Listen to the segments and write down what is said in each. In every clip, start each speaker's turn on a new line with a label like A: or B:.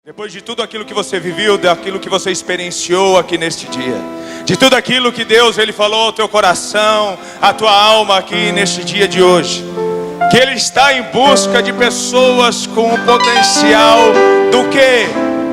A: Depois de tudo aquilo que você viveu, daquilo que você experienciou aqui neste dia, de tudo aquilo que Deus Ele falou ao teu coração, à tua alma aqui neste dia de hoje, que Ele está em busca de pessoas com o potencial do quê?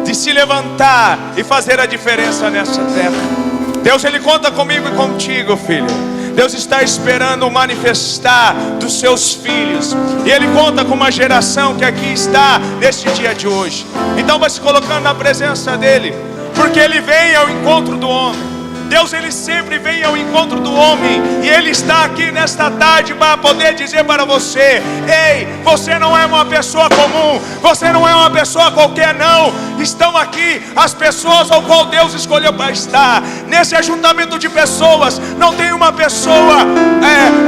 A: De se levantar e fazer a diferença nessa terra. Deus Ele conta comigo e contigo, filho. Deus está esperando manifestar dos seus filhos. E Ele conta com uma geração que aqui está neste dia de hoje. Então vai se colocando na presença dEle, porque Ele vem ao encontro do homem. Deus Ele sempre vem ao encontro do homem. E Ele está aqui nesta tarde para poder dizer para você: ei, você não é uma pessoa comum, você não é uma pessoa qualquer, não. Estão aqui as pessoas ao qual Deus escolheu para estar. Nesse ajuntamento de pessoas não tem uma pessoa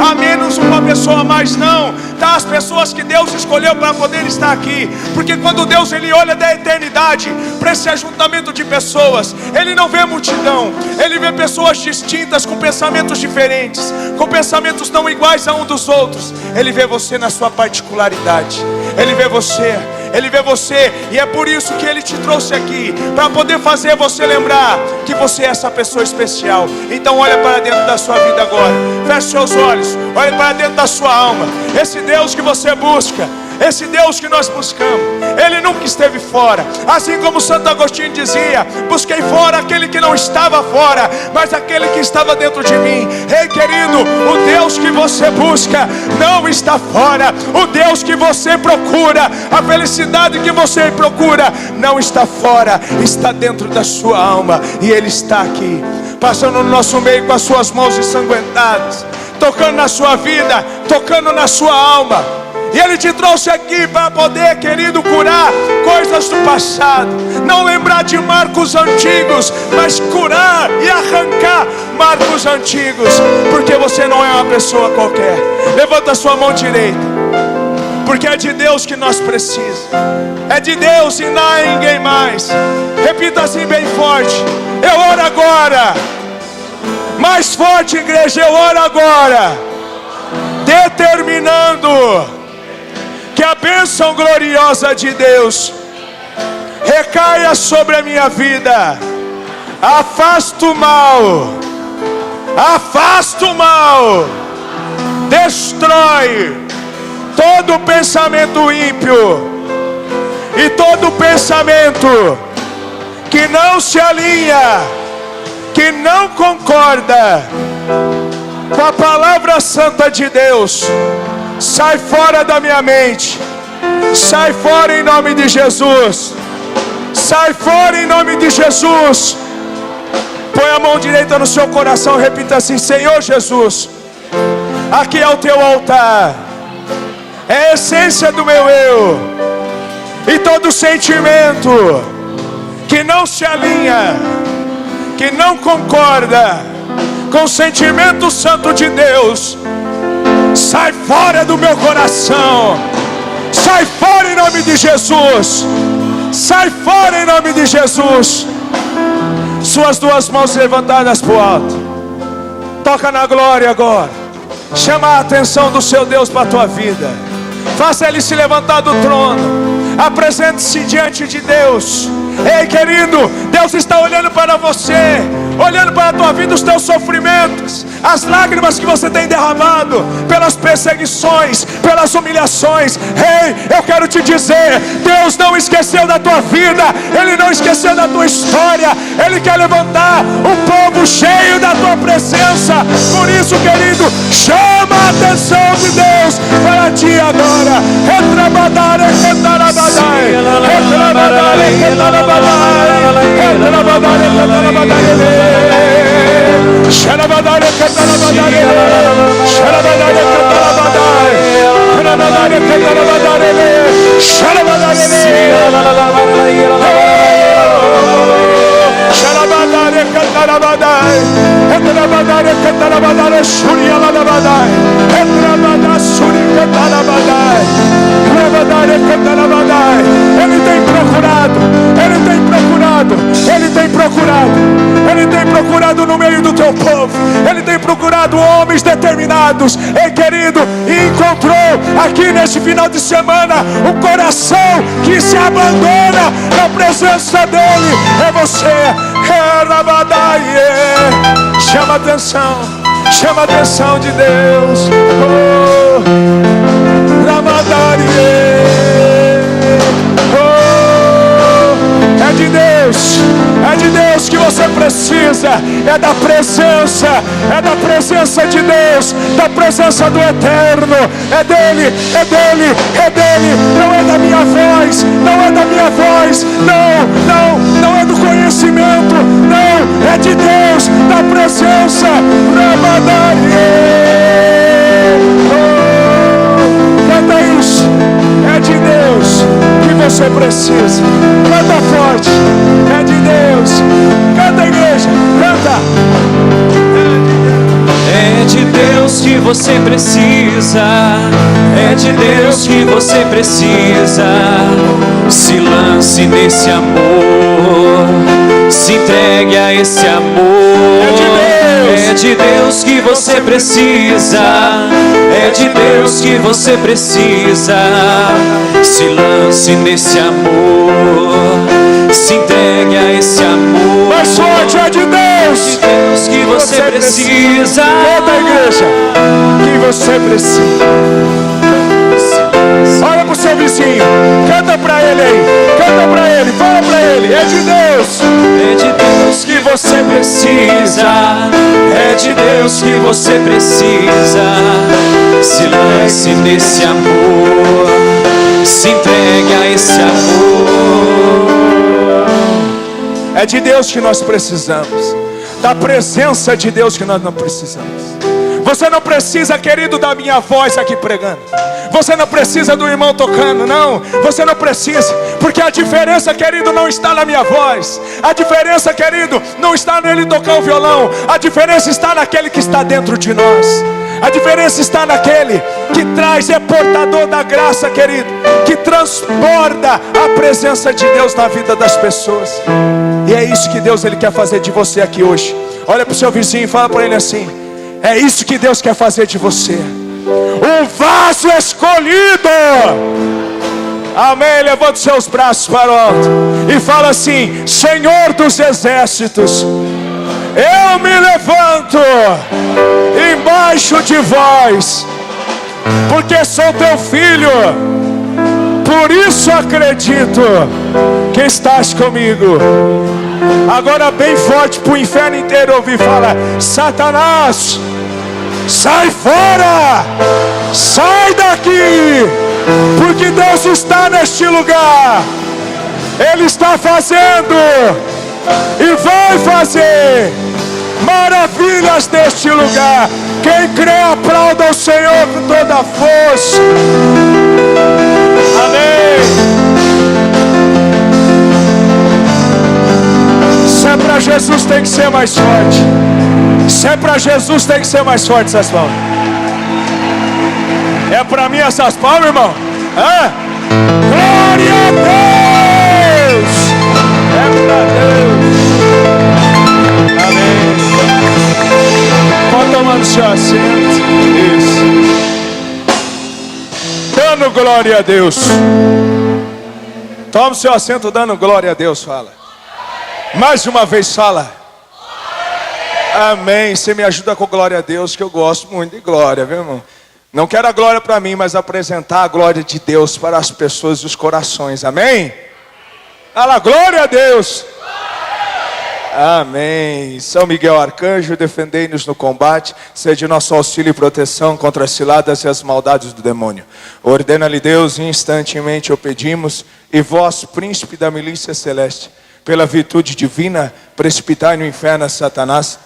A: a menos, uma pessoa a mais, não. Tá, as pessoas que Deus escolheu para poder estar aqui. Porque quando Deus Ele olha da eternidade para esse ajuntamento de pessoas, Ele não vê multidão, Ele vê pessoas distintas, com pensamentos diferentes, com pensamentos não iguais a um dos outros. Ele vê você na sua particularidade. Ele vê você. Ele vê você, e é por isso que Ele te trouxe aqui, para poder fazer você lembrar que você é essa pessoa especial. Então olha para dentro da sua vida agora, feche seus olhos, olha para dentro da sua alma. Esse Deus que você busca, esse Deus que nós buscamos, Ele nunca esteve fora. Assim como Santo Agostinho dizia: busquei fora aquele que não estava fora, mas aquele que estava dentro de mim. Ei, querido, o Deus que você busca não está fora. O Deus que você procura, a felicidade que você procura, não está fora, está dentro da sua alma. E Ele está aqui, passando no nosso meio com as suas mãos ensanguentadas, tocando na sua vida, tocando na sua alma. E Ele te trouxe aqui para poder, querido, curar coisas do passado. Não lembrar de marcos antigos, mas curar e arrancar marcos antigos. Porque você não é uma pessoa qualquer. Levanta a sua mão direita, porque é de Deus que nós precisamos. É de Deus e não há ninguém mais. Repita assim bem forte: eu oro agora. Mais forte, igreja: eu oro agora, determinando que a bênção gloriosa de Deus recaia sobre a minha vida. Afasta o mal, afasta o mal, destrói todo pensamento ímpio e todo pensamento que não se alinha, que não concorda com a palavra santa de Deus. Sai fora da minha mente, sai fora em nome de Jesus, sai fora em nome de Jesus. Põe a mão direita no seu coração, repita assim: Senhor Jesus, aqui é o teu altar, é a essência do meu eu, e todo sentimento que não se alinha, que não concorda com o sentimento santo de Deus, sai fora do meu coração. Sai fora em nome de Jesus. Sai fora em nome de Jesus. Suas duas mãos levantadas para o alto. Toca na glória agora. Chama a atenção do seu Deus para a tua vida. Faça Ele se levantar do trono. Apresente-se diante de Deus. Ei, querido, Deus está olhando para você, olhando para a tua vida, os teus sofrimentos, as lágrimas que você tem derramado, pelas perseguições, pelas humilhações. Ei, eu quero te dizer: Deus não esqueceu da tua vida, Ele não esqueceu da tua história. Ele quer levantar um povo cheio da tua presença. Por isso, querido, chama a atenção de Deus para ti agora. Ele tem procurado, Ele tem procurado, Ele tem procurado, Ele tem procurado no meio do teu povo. Ele tem procurado homens determinados. Ei, querido, e encontrou aqui neste final de semana um coração que se abandona na presença dele, é você. Chama a atenção de Deus. É de Deus que você precisa, é da presença de Deus, da presença do Eterno, é dele, não é da minha voz, não é do conhecimento, não, é de Deus, da presença. Canta isso, é de Deus que você precisa. Canta forte, é de Deus. Canta, igreja, canta.
B: É de Deus que você precisa, é de Deus que você precisa. Se lance nesse amor, se entregue a esse amor. É de Deus que você precisa, é de Deus que você precisa. Se lance nesse amor, se entregue a esse amor.
A: Mais forte, é de Deus
B: que você precisa.
A: Toda a igreja que você precisa. Olha pro seu vizinho, canta pra ele aí, canta pra ele, fala pra ele. É de Deus
B: que você precisa, é de Deus que você precisa. Se lance nesse amor, se entregue a esse amor.
A: É de Deus que nós precisamos, da presença de Deus que nós não precisamos. Você não precisa, querido, da minha voz aqui pregando. Você não precisa do irmão tocando, não. Você não precisa, porque a diferença, querido, não está na minha voz. A diferença, querido, não está nele tocar o violão. A diferença está naquele que está dentro de nós. A diferença está naquele que traz, é portador da graça, querido, que transborda a presença de Deus na vida das pessoas. E é isso que Deus ele quer fazer de você aqui hoje. Olha para o seu vizinho e fala para ele assim: é isso que Deus quer fazer de você, um vaso escolhido. Amém. Levante seus braços para o alto e fala assim: Senhor dos exércitos, eu me levanto embaixo de vós, porque sou teu filho, por isso acredito que estás comigo. Agora bem forte para o inferno inteiro ouvir, fala: Satanás, sai fora, sai daqui, porque Deus está neste lugar. Ele está fazendo e vai fazer maravilhas neste lugar. Quem crê, aplauda o Senhor com toda a força. Amém. Se é para Jesus, tem que ser mais forte. Se é para Jesus, tem que ser mais forte essas palmas. É para mim essas palmas, irmão? Hã? Glória a Deus! É para Deus. Amém. Pode tomar no seu assento. Isso. Dando glória a Deus. Toma o seu assento dando glória a Deus, fala. Mais uma vez fala. Amém. Você me ajuda com glória a Deus, que eu gosto muito de glória, viu, irmão? Não quero a glória para mim, mas apresentar a glória de Deus para as pessoas e os corações. Amém? Fala, glória a Deus. Amém. São Miguel Arcanjo, defendei-nos no combate, sede nosso auxílio e proteção contra as ciladas e as maldades do demônio. Ordena-lhe Deus, instantemente o pedimos, e vós, príncipe da milícia celeste, pela virtude divina, precipitai no inferno a Satanás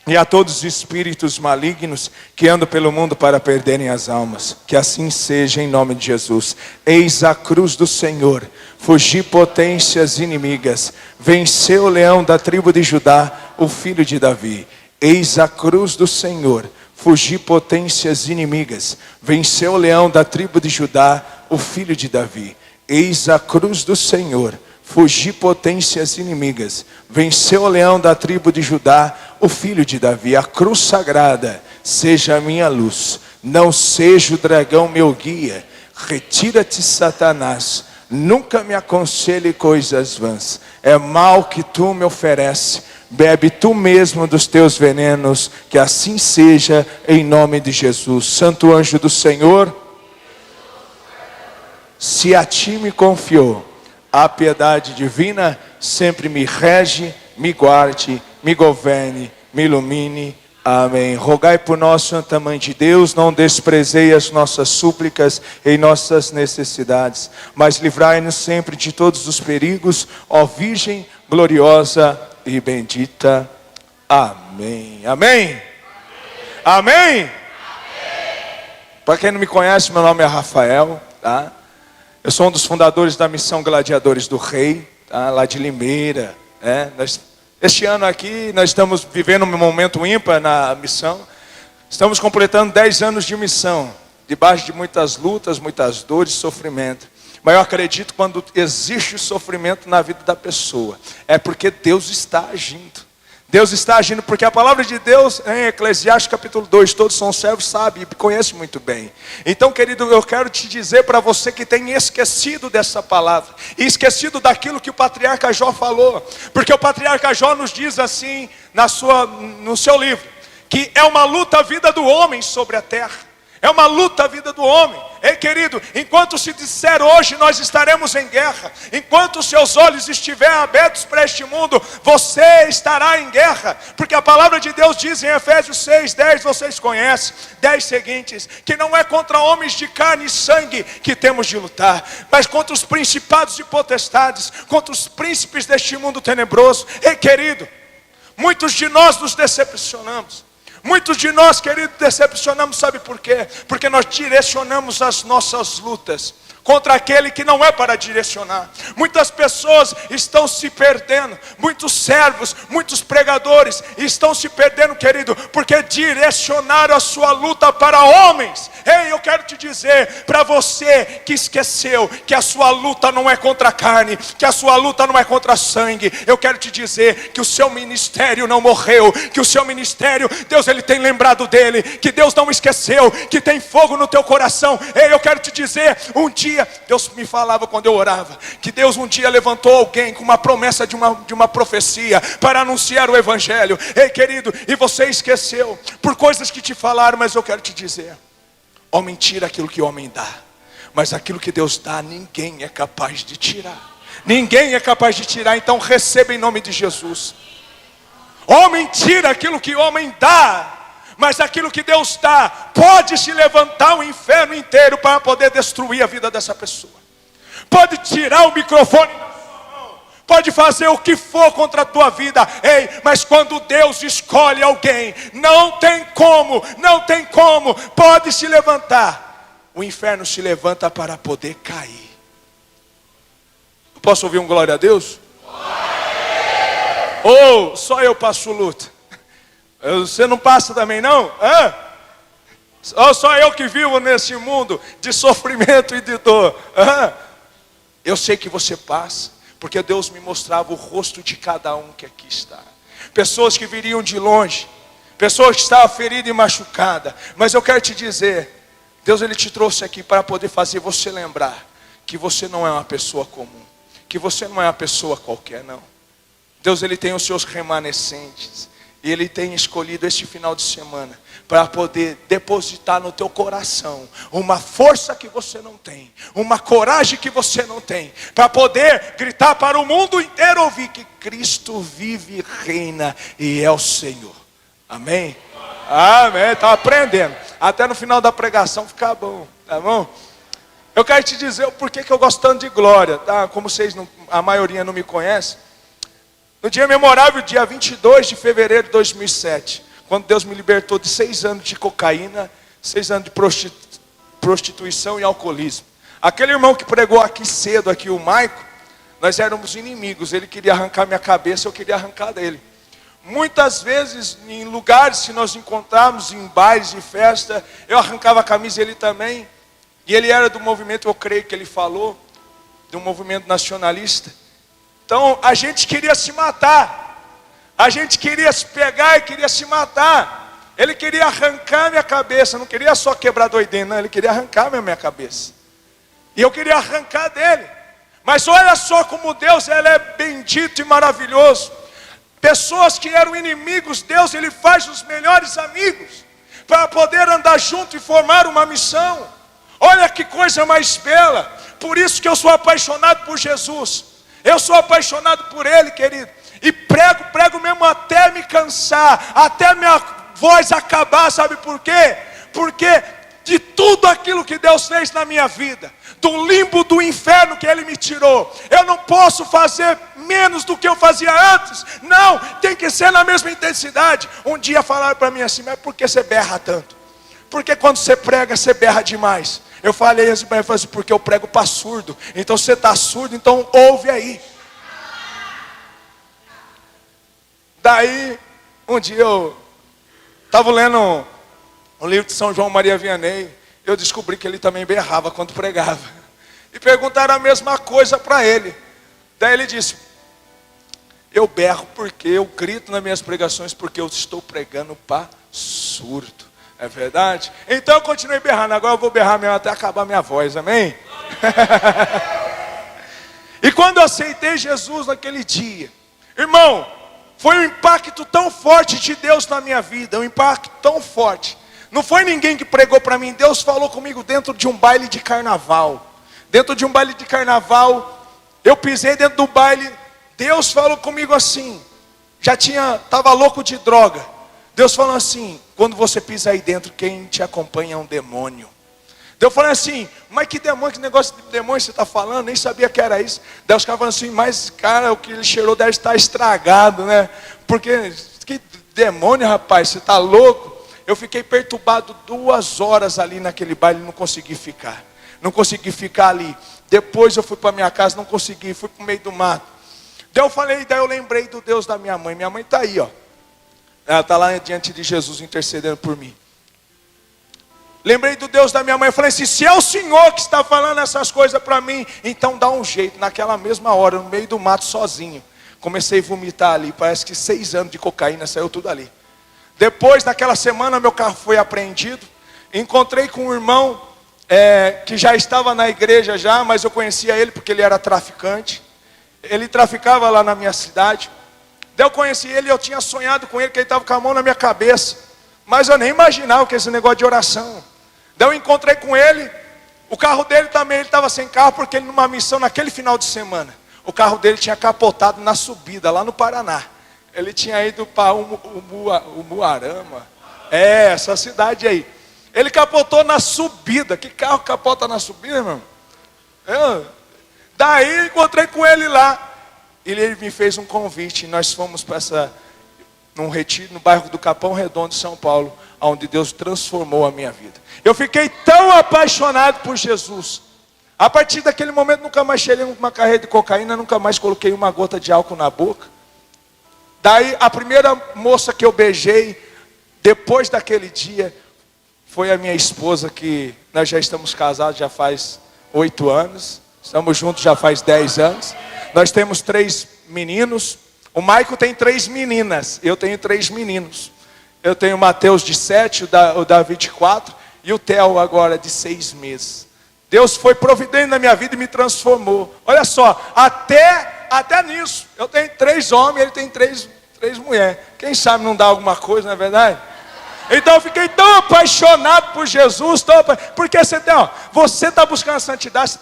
A: e a todos os espíritos malignos que andam pelo mundo para perderem as almas. Que assim seja em nome de Jesus. Eis a cruz do Senhor, fugi potências inimigas, venceu o leão da tribo de Judá, o filho de Davi. Eis a cruz do Senhor, fugi potências inimigas, venceu o leão da tribo de Judá, o filho de Davi. Eis a cruz do Senhor, fugi potências inimigas, venceu o leão da tribo de Judá, o filho de Davi. A cruz sagrada seja a minha luz, Não seja o dragão meu guia. Retira-te, Satanás. Nunca me aconselhe coisas vãs. É mal que tu me oferece. Bebe tu mesmo dos teus venenos. Que assim seja, em nome de Jesus. Santo anjo do Senhor, se a ti me confiou a piedade divina, sempre me rege, me guarde, me governe, me ilumine. Amém. Rogai por nós, Santa Mãe de Deus, não desprezei as nossas súplicas em nossas necessidades, mas livrai-nos sempre de todos os perigos, ó Virgem gloriosa e bendita. Amém. Amém. Amém. Amém. Para quem não me conhece, meu nome é Rafael, tá? Eu sou um dos fundadores da Missão Gladiadores do Rei, tá? Lá de Limeira, né? Este ano aqui nós estamos vivendo um momento ímpar na missão. Estamos completando 10 anos de missão, debaixo de muitas lutas, muitas dores e sofrimento. Mas eu acredito que quando existe sofrimento na vida da pessoa, é porque Deus está agindo. Deus está agindo porque a palavra de Deus, em Eclesiastes capítulo 2, todos são servos, sabe, e conhecem muito bem. Então, querido, eu quero te dizer para você que tem esquecido dessa palavra, e esquecido daquilo que o patriarca Jó falou, porque o patriarca Jó nos diz assim, no seu livro, que é uma luta a vida do homem sobre a terra. É uma luta a vida do homem. Ei, querido, enquanto se disser hoje nós estaremos em guerra, enquanto os seus olhos estiverem abertos para este mundo, você estará em guerra, porque a palavra de Deus diz em Efésios 6, 10, vocês conhecem, 10 seguintes, que não é contra homens de carne e sangue que temos de lutar, mas contra os principados e potestades, contra os príncipes deste mundo tenebroso. Ei, querido, muitos de nós nos decepcionamos. Muitos de nós, queridos, decepcionamos, sabe por quê? Porque nós direcionamos as nossas lutas contra aquele que não é para direcionar. Muitas pessoas estão se perdendo, muitos servos, muitos pregadores estão se perdendo, querido, porque direcionaram a sua luta para homens. Ei, eu quero te dizer, para você que esqueceu que a sua luta não é contra a carne, que a sua luta não é contra sangue, eu quero te dizer que o seu ministério não morreu, que o seu ministério, Deus ele tem lembrado dele, que Deus não esqueceu, que tem fogo no teu coração. Ei, eu quero te dizer, um dia Deus me falava quando eu orava, que Deus um dia levantou alguém com uma promessa de uma profecia para anunciar o evangelho. Ei, querido, e você esqueceu por coisas que te falaram, mas eu quero te dizer, homem tira aquilo que homem dá, mas aquilo que Deus dá, ninguém é capaz de tirar. Ninguém é capaz de tirar, então receba em nome de Jesus. Homem tira aquilo que homem dá, mas aquilo que Deus dá, pode se levantar o inferno inteiro para poder destruir a vida dessa pessoa. Pode tirar o microfone da sua mão, pode fazer o que for contra a tua vida. Ei, mas quando Deus escolhe alguém, não tem como, pode se levantar. O inferno se levanta para poder cair. Eu posso ouvir um glória a Deus? Ou só eu passo luta? Você não passa também não? Ou só eu que vivo nesse mundo de sofrimento e de dor? Eu sei que você passa, porque Deus me mostrava o rosto de cada um que aqui está. Pessoas que viriam de longe, pessoas que estavam feridas e machucadas. Mas eu quero te dizer, Deus ele te trouxe aqui para poder fazer você lembrar que você não é uma pessoa comum, que você não é uma pessoa qualquer, não. Deus ele tem os seus remanescentes. E Ele tem escolhido este final de semana para poder depositar no teu coração uma força que você não tem, uma coragem que você não tem, para poder gritar para o mundo inteiro ouvir que Cristo vive e reina e é o Senhor. Amém? Amém, está aprendendo. Até no final da pregação ficar bom, tá bom? Eu quero te dizer o porquê que eu gosto tanto de glória, tá? Como vocês, a maioria não me conhece. No dia memorável, dia 22 de fevereiro de 2007, quando Deus me libertou de 6 anos de cocaína, 6 anos de prostituição e alcoolismo. Aquele irmão que pregou aqui cedo, aqui o Maico, nós éramos inimigos. Ele queria arrancar minha cabeça, eu queria arrancar dele. Muitas vezes, em lugares que nós encontrávamos, em bares e festa, eu arrancava a camisa ele também. E ele era do movimento, eu creio que ele falou, do movimento nacionalista. Então a gente queria se matar, a gente queria se pegar e queria se matar. Ele queria arrancar minha cabeça, não queria só quebrar doideira, não, ele queria arrancar minha cabeça. E eu queria arrancar dele. Mas olha só como Deus, ele é bendito e maravilhoso. Pessoas que eram inimigos, Deus, ele faz os melhores amigos, para poder andar junto e formar uma missão. Olha que coisa mais bela. Por isso que eu sou apaixonado por Jesus. Eu sou apaixonado por Ele, querido. E prego mesmo até me cansar, até minha voz acabar, sabe por quê? Porque de tudo aquilo que Deus fez na minha vida, do limbo do inferno que Ele me tirou, eu não posso fazer menos do que eu fazia antes. Não, tem que ser na mesma intensidade. Um dia falaram para mim assim: mas por que você berra tanto? Porque quando você prega, você berra demais. Eu falei assim para ele, porque eu prego para surdo. Então você está surdo, então ouve aí. Daí, um dia eu estava lendo um livro de São João Maria Vianney. Eu descobri que ele também berrava quando pregava. E perguntaram a mesma coisa para ele. Daí ele disse: eu berro porque eu grito nas minhas pregações, porque eu estou pregando para surdo. É verdade? Então eu continuei berrando. Agora eu vou berrar mesmo até acabar minha voz, amém? E quando eu aceitei Jesus naquele dia, irmão, foi um impacto tão forte de Deus na minha vida. Um impacto tão forte. Não foi ninguém que pregou para mim. Deus falou comigo dentro de um baile de carnaval. Dentro de um baile de carnaval, eu pisei dentro do baile. Deus falou comigo assim. Estava louco de droga. Deus falou assim: quando você pisa aí dentro, quem te acompanha é um demônio. Deus falou assim: mas que demônio, que negócio de demônio você está falando? Nem sabia que era isso. Deus ficava falando assim: mas cara, o que ele cheirou deve estar estragado, né? Porque, que demônio, rapaz, você está louco? Eu fiquei perturbado 2 horas ali naquele baile, não consegui ficar. Não consegui ficar ali. Depois eu fui para minha casa, não consegui, fui para o meio do mato. Daí eu lembrei do Deus da minha mãe. Minha mãe está aí, ó. Ela está lá diante de Jesus intercedendo por mim. Lembrei do Deus da minha mãe. Eu falei assim: se é o Senhor que está falando essas coisas para mim, então dá um jeito. Naquela mesma hora, no meio do mato, sozinho, comecei a vomitar ali. Parece que 6 anos de cocaína saiu tudo ali. Depois, naquela semana, meu carro foi apreendido. Encontrei com um irmão que já estava na igreja já, mas eu conhecia ele porque ele era traficante. Ele traficava lá na minha cidade. Daí eu conheci ele, eu tinha sonhado com ele, que ele estava com a mão na minha cabeça. Mas eu nem imaginava que esse negócio de oração. Daí eu encontrei com ele. O carro dele também, ele estava sem carro, porque ele numa missão naquele final de semana. O carro dele tinha capotado na subida, lá no Paraná. Ele tinha ido para Umuarama. Essa cidade aí. Ele capotou na subida. Que carro capota na subida, irmão? Daí eu encontrei com ele lá. Ele me fez um convite. Nós fomos para num retiro no bairro do Capão Redondo, São Paulo, onde Deus transformou a minha vida. Eu fiquei tão apaixonado por Jesus. A partir daquele momento, nunca mais cheirei uma carreira de cocaína, nunca mais coloquei uma gota de álcool na boca. Daí, a primeira moça que eu beijei, depois daquele dia, foi a minha esposa, que nós já estamos casados já faz 8 anos. Estamos juntos já faz 10 anos. Nós temos 3 meninos. O Maico tem 3 meninas. Eu tenho 3 meninos. Eu tenho o Mateus de 7, o Davi de 4 e o Theo agora de 6 meses. Deus foi providente na minha vida e me transformou. Olha só, até nisso. Eu tenho 3 homens, ele tem 3 mulheres. Quem sabe não dá alguma coisa, não é verdade? Então eu fiquei tão apaixonado por Jesus, porque você está buscando a santidade,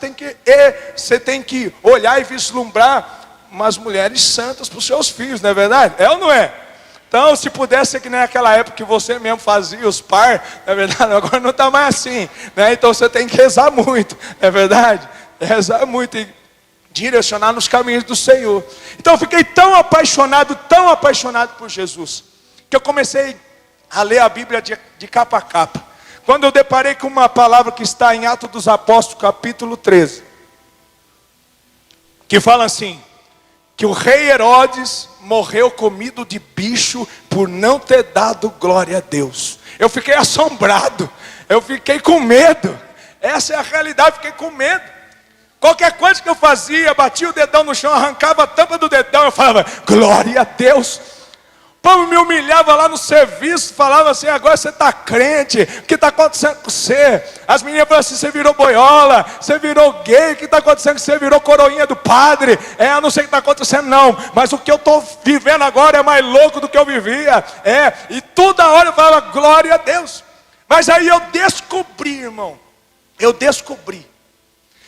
A: você tem que olhar e vislumbrar umas mulheres santas para os seus filhos, não é verdade? É ou não é? Então, se pudesse ser que nem naquela época que você mesmo fazia os par, não é verdade? Agora não está mais assim, né? Então você tem que rezar muito, não é verdade? Rezar muito e direcionar nos caminhos do Senhor. Então eu fiquei tão apaixonado por Jesus, que eu comecei a ler a Bíblia de capa a capa. Quando eu deparei com uma palavra que está em Atos dos Apóstolos, capítulo 13, que fala assim: que o rei Herodes morreu comido de bicho por não ter dado glória a Deus. Eu fiquei assombrado, eu fiquei com medo. Essa é a realidade, fiquei com medo. Qualquer coisa que eu fazia, batia o dedão no chão, arrancava a tampa do dedão, eu falava: glória a Deus. povo me humilhava lá no serviço, falava assim: agora você está crente, o que está acontecendo com você? As meninas falavam assim: você virou boiola, você virou gay, o que está acontecendo? Você virou coroinha do padre. Eu não sei o que está acontecendo não, mas o que eu estou vivendo agora é mais louco do que eu vivia. E toda hora eu falava: glória a Deus. Mas aí eu descobri, irmão,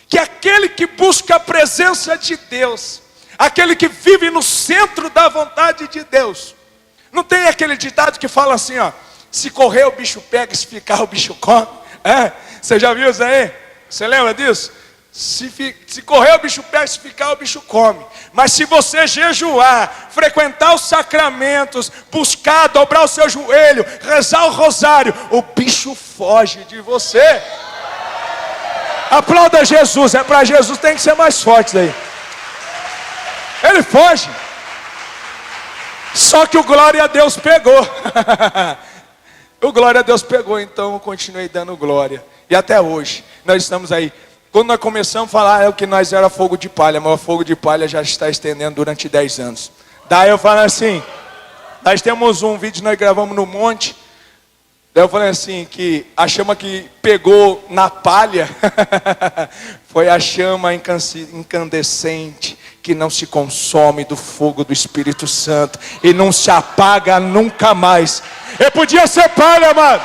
A: que aquele que busca a presença de Deus, aquele que vive no centro da vontade de Deus, não tem aquele ditado que fala assim, ó: se correr o bicho pega, se ficar o bicho come. Você já viu isso aí? Você lembra disso? Se correr o bicho pega, se ficar o bicho come. Mas se você jejuar, frequentar os sacramentos, buscar, dobrar o seu joelho, rezar o rosário, o bicho foge de você. Aplauda Jesus, para Jesus tem que ser mais forte daí. Ele foge. Só que o glória a Deus pegou. O glória a Deus pegou, então eu continuei dando glória. E até hoje, nós estamos aí. Quando nós começamos a falar, que nós era fogo de palha, mas o fogo de palha já está estendendo durante 10 anos. Daí eu falo assim, nós temos um vídeo que nós gravamos no monte. Daí eu falei assim, que a chama que pegou na palha foi a chama incandescente, que não se consome do fogo do Espírito Santo e não se apaga nunca mais. Eu podia ser palha, mano.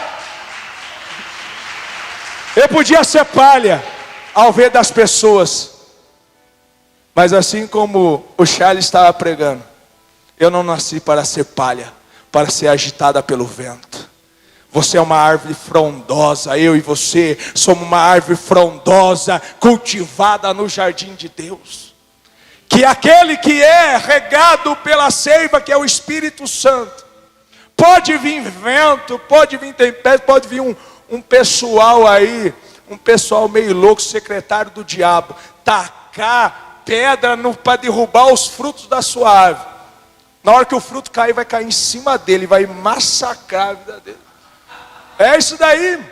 A: Eu podia ser palha ao ver das pessoas. Mas assim como o Charles estava pregando, eu não nasci para ser palha, para ser agitada pelo vento. Você é uma árvore frondosa, eu e você somos uma árvore frondosa, cultivada no jardim de Deus. Que aquele que é regado pela seiva, que é o Espírito Santo, pode vir vento, pode vir tempestade, pode vir um pessoal aí, um pessoal meio louco, secretário do diabo, tacar pedra para derrubar os frutos da sua árvore. Na hora que o fruto cair, vai cair em cima dele, vai massacrar a vida dele. É isso daí.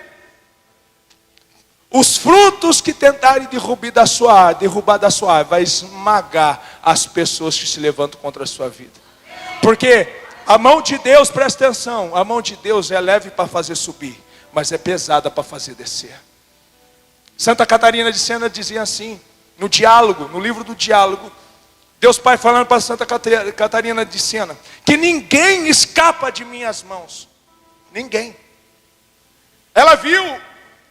A: Os frutos que tentarem derrubar da sua árvore, vai esmagar as pessoas que se levantam contra a sua vida. Porque a mão de Deus, presta atenção, a mão de Deus é leve para fazer subir, mas é pesada para fazer descer. Santa Catarina de Sena dizia assim, no diálogo, no livro do diálogo, Deus Pai falando para Santa Catarina de Sena, que ninguém escapa de minhas mãos. Ninguém. Ela viu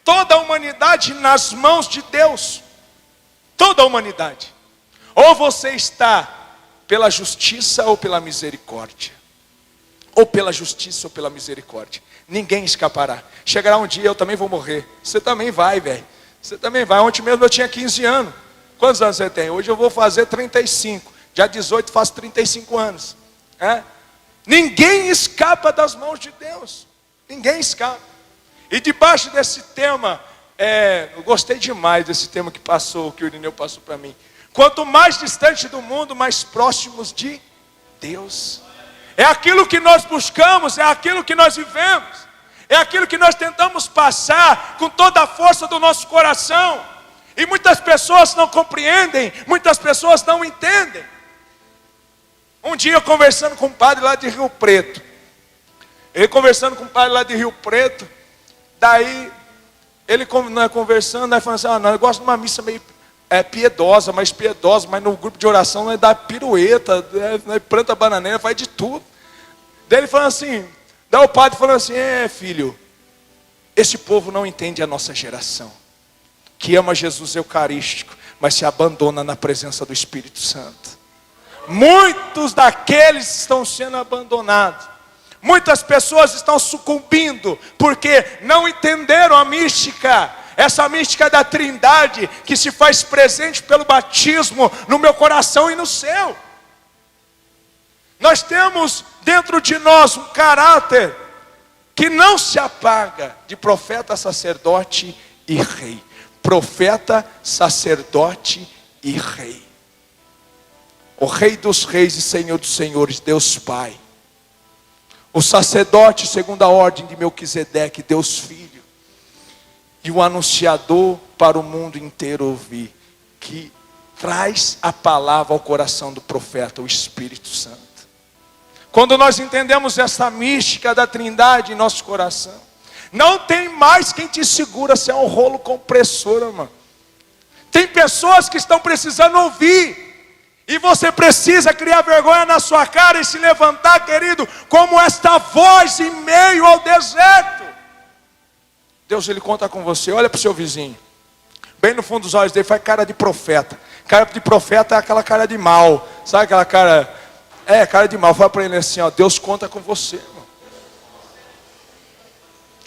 A: toda a humanidade nas mãos de Deus. Toda a humanidade. Ou você está pela justiça ou pela misericórdia. Ou pela justiça ou pela misericórdia. Ninguém escapará. Chegará um dia, eu também vou morrer. Você também vai, velho. Você também vai. Ontem mesmo eu tinha 15 anos. Quantos anos você tem? Hoje eu vou fazer 35. Dia 18 faço 35 anos. Ninguém escapa das mãos de Deus. Ninguém escapa. E debaixo desse tema, eu gostei demais desse tema que o Irineu passou para mim. Quanto mais distante do mundo, mais próximos de Deus. É aquilo que nós buscamos, é aquilo que nós vivemos. É aquilo que nós tentamos passar com toda a força do nosso coração. E muitas pessoas não compreendem, muitas pessoas não entendem. Um dia eu conversando com um padre lá de Rio Preto. Daí, ele conversando, nós falamos assim, eu gosto de uma missa meio piedosa, mas no grupo de oração nós dá pirueta, nós planta bananeira, faz de tudo. Daí ele falando assim, daí o padre falando assim, filho, esse povo não entende a nossa geração, que ama Jesus Eucarístico, mas se abandona na presença do Espírito Santo. Muitos daqueles estão sendo abandonados. Muitas pessoas estão sucumbindo porque não entenderam a mística, essa mística da Trindade que se faz presente pelo batismo no meu coração e no seu. Nós temos dentro de nós um caráter que não se apaga de profeta, sacerdote e rei. Profeta, sacerdote e rei. O Rei dos Reis e Senhor dos Senhores, Deus Pai. O sacerdote segundo a ordem de Melquisedeque, Deus Filho. E o anunciador para o mundo inteiro ouvir, que traz a palavra ao coração do profeta, o Espírito Santo. Quando nós entendemos essa mística da Trindade em nosso coração, não tem mais quem te segura se é um rolo compressor, irmão. Tem pessoas que estão precisando ouvir. E você precisa criar vergonha na sua cara e se levantar, querido, como esta voz em meio ao deserto. Deus, Ele conta com você. Olha para o seu vizinho. Bem no fundo dos olhos dele faz cara de profeta. Cara de profeta é aquela cara de mal. Sabe aquela cara? É, cara de mal. Fala para ele assim, ó, Deus conta com você, irmão.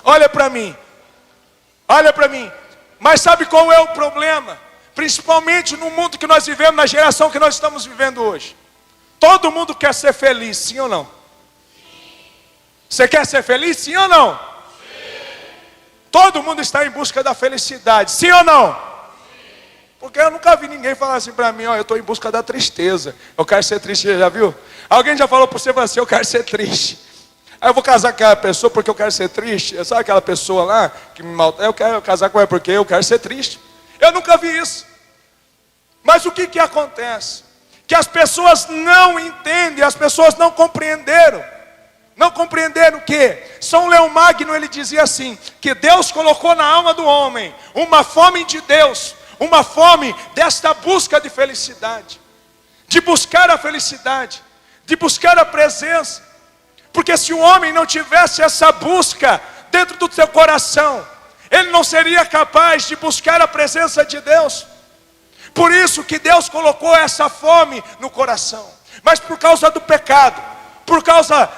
A: Olha para mim. Olha para mim. Mas sabe qual é o problema? Principalmente no mundo que nós vivemos, na geração que nós estamos vivendo hoje. Todo mundo quer ser feliz, sim ou não? Você quer ser feliz, sim ou não? Todo mundo está em busca da felicidade, sim ou não? Porque eu nunca vi ninguém falar assim para mim, ó, eu estou em busca da tristeza. Eu quero ser triste, já viu? Alguém já falou para você assim, eu quero ser triste. Aí eu vou casar com aquela pessoa porque eu quero ser triste. Sabe aquela pessoa lá que me maltrata? Eu quero casar com ela porque eu quero ser triste. Eu nunca vi isso. Mas o que acontece? Que as pessoas não entendem, as pessoas não compreenderam. Não compreenderam o quê? São Leão Magno, ele dizia assim, que Deus colocou na alma do homem uma fome de Deus, uma fome desta busca de felicidade, de buscar a felicidade, de buscar a presença. Porque se o homem não tivesse essa busca dentro do seu coração, ele não seria capaz de buscar a presença de Deus. Por isso que Deus colocou essa fome no coração. Mas por causa do pecado, por causa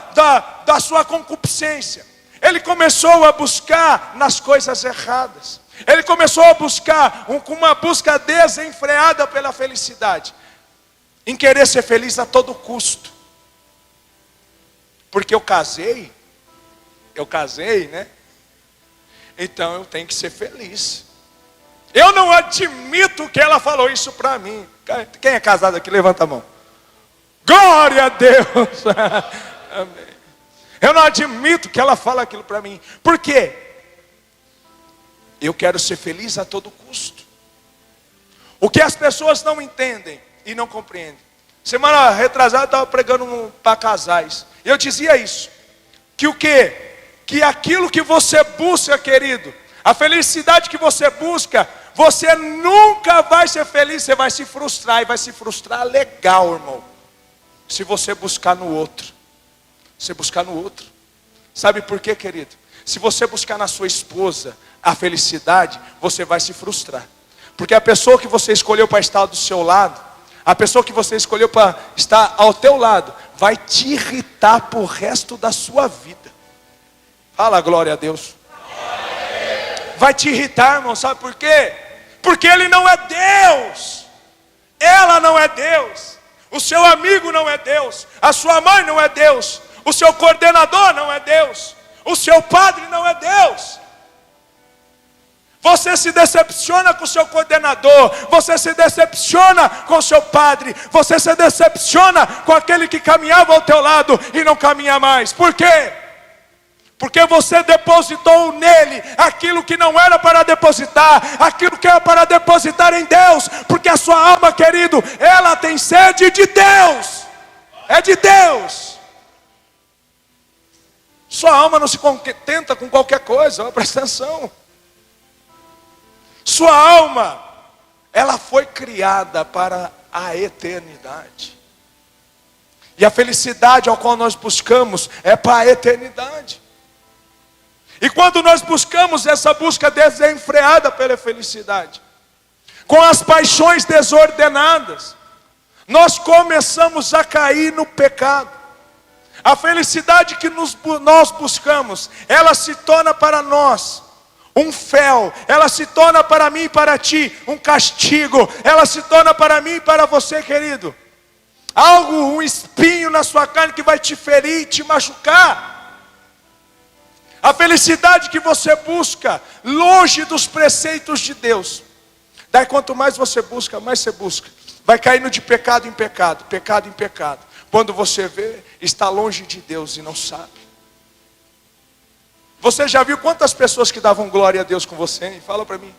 A: da sua concupiscência, ele começou a buscar nas coisas erradas. Ele começou a buscar uma busca desenfreada pela felicidade, em querer ser feliz a todo custo. Porque eu casei, né? Então eu tenho que ser feliz. Eu não admito que ela falou isso para mim. Quem é casado aqui, levanta a mão. Glória a Deus. Amém. Eu não admito que ela fala aquilo para mim. Por quê? Eu quero ser feliz a todo custo. O que as pessoas não entendem e não compreendem. Semana retrasada eu estava pregando para casais. E eu dizia isso. Que o quê? Que aquilo que você busca, querido, a felicidade que você busca, você nunca vai ser feliz, você vai se frustrar, e vai se frustrar legal, irmão. Se você buscar no outro. Você buscar no outro. Sabe por quê, querido? Se você buscar na sua esposa a felicidade, você vai se frustrar. Porque a pessoa que você escolheu para estar do seu lado, a pessoa que você escolheu para estar ao teu lado, vai te irritar por resto da sua vida. Fala glória a Deus. Vai te irritar, irmão, sabe por quê? Porque ele não é Deus. Ela não é Deus. O seu amigo não é Deus. A sua mãe não é Deus. O seu coordenador não é Deus. O seu padre não é Deus. Você se decepciona com o seu coordenador. Você se decepciona com o seu padre. Você se decepciona com aquele que caminhava ao teu lado e não caminha mais. Por quê? Porque você depositou nele aquilo que não era para depositar, aquilo que era para depositar em Deus. Porque a sua alma, querido, ela tem sede de Deus. É de Deus. Sua alma não se contenta com qualquer coisa, presta atenção. Sua alma, ela foi criada para a eternidade. E a felicidade ao qual nós buscamos é para a eternidade. E quando nós buscamos essa busca desenfreada pela felicidade, com as paixões desordenadas, nós começamos a cair no pecado. A felicidade que nós buscamos, ela se torna para nós um fel, ela se torna para mim e para ti um castigo, ela se torna para mim e para você, querido, algo, um espinho na sua carne que vai te ferir e te machucar. A felicidade que você busca, longe dos preceitos de Deus, daí quanto mais você busca, mais você busca, vai caindo de pecado em pecado, pecado em pecado. Quando você vê, está longe de Deus e não sabe. Você já viu quantas pessoas que davam glória a Deus com você? Fala para mim.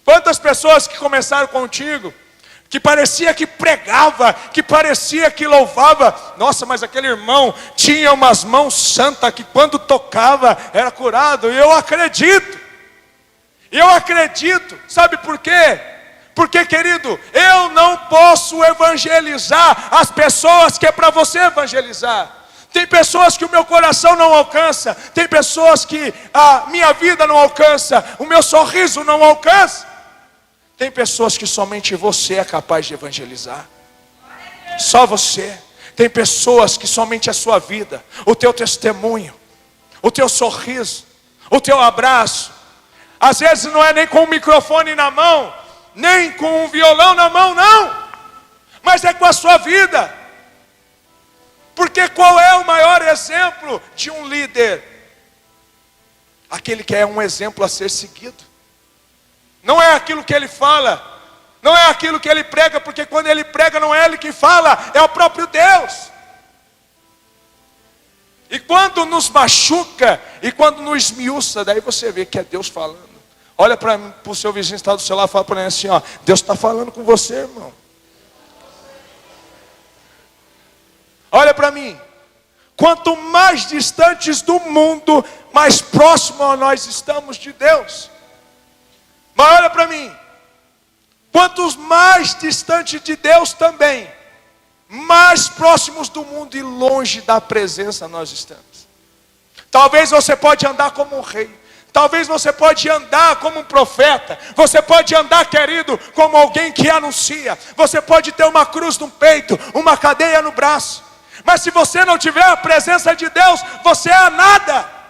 A: Quantas pessoas que começaram contigo, que parecia que pregava, que parecia que louvava. Nossa, mas aquele irmão tinha umas mãos santas que quando tocava era curado. E eu acredito. Sabe por quê? Porque, querido, eu não posso evangelizar as pessoas que é para você evangelizar. Tem pessoas que o meu coração não alcança. Tem pessoas que a minha vida não alcança. O meu sorriso não alcança. Tem pessoas que somente você é capaz de evangelizar. Só você. Tem pessoas que somente a sua vida, o teu testemunho, o teu sorriso, o teu abraço. Às vezes não é nem com o microfone na mão, nem com um violão na mão, não. Mas é com a sua vida. Porque qual é o maior exemplo de um líder? Aquele que é um exemplo a ser seguido. Não é aquilo que ele fala, não é aquilo que ele prega, porque quando ele prega não é ele que fala, é o próprio Deus. E quando nos machuca, e quando nos esmiuça, daí você vê que é Deus falando. Olha para o seu vizinho que está do seu lado e fala para ele assim, ó, Deus está falando com você, irmão. Olha para mim. Quanto mais distantes do mundo, mais próximo nós estamos de Deus. Mas olha para mim, quantos mais distantes de Deus também, mais próximos do mundo e longe da presença nós estamos. Talvez você pode andar como um rei, talvez você pode andar como um profeta, você pode andar, querido, como alguém que anuncia, você pode ter uma cruz no peito, uma cadeia no braço, mas se você não tiver a presença de Deus, você é nada.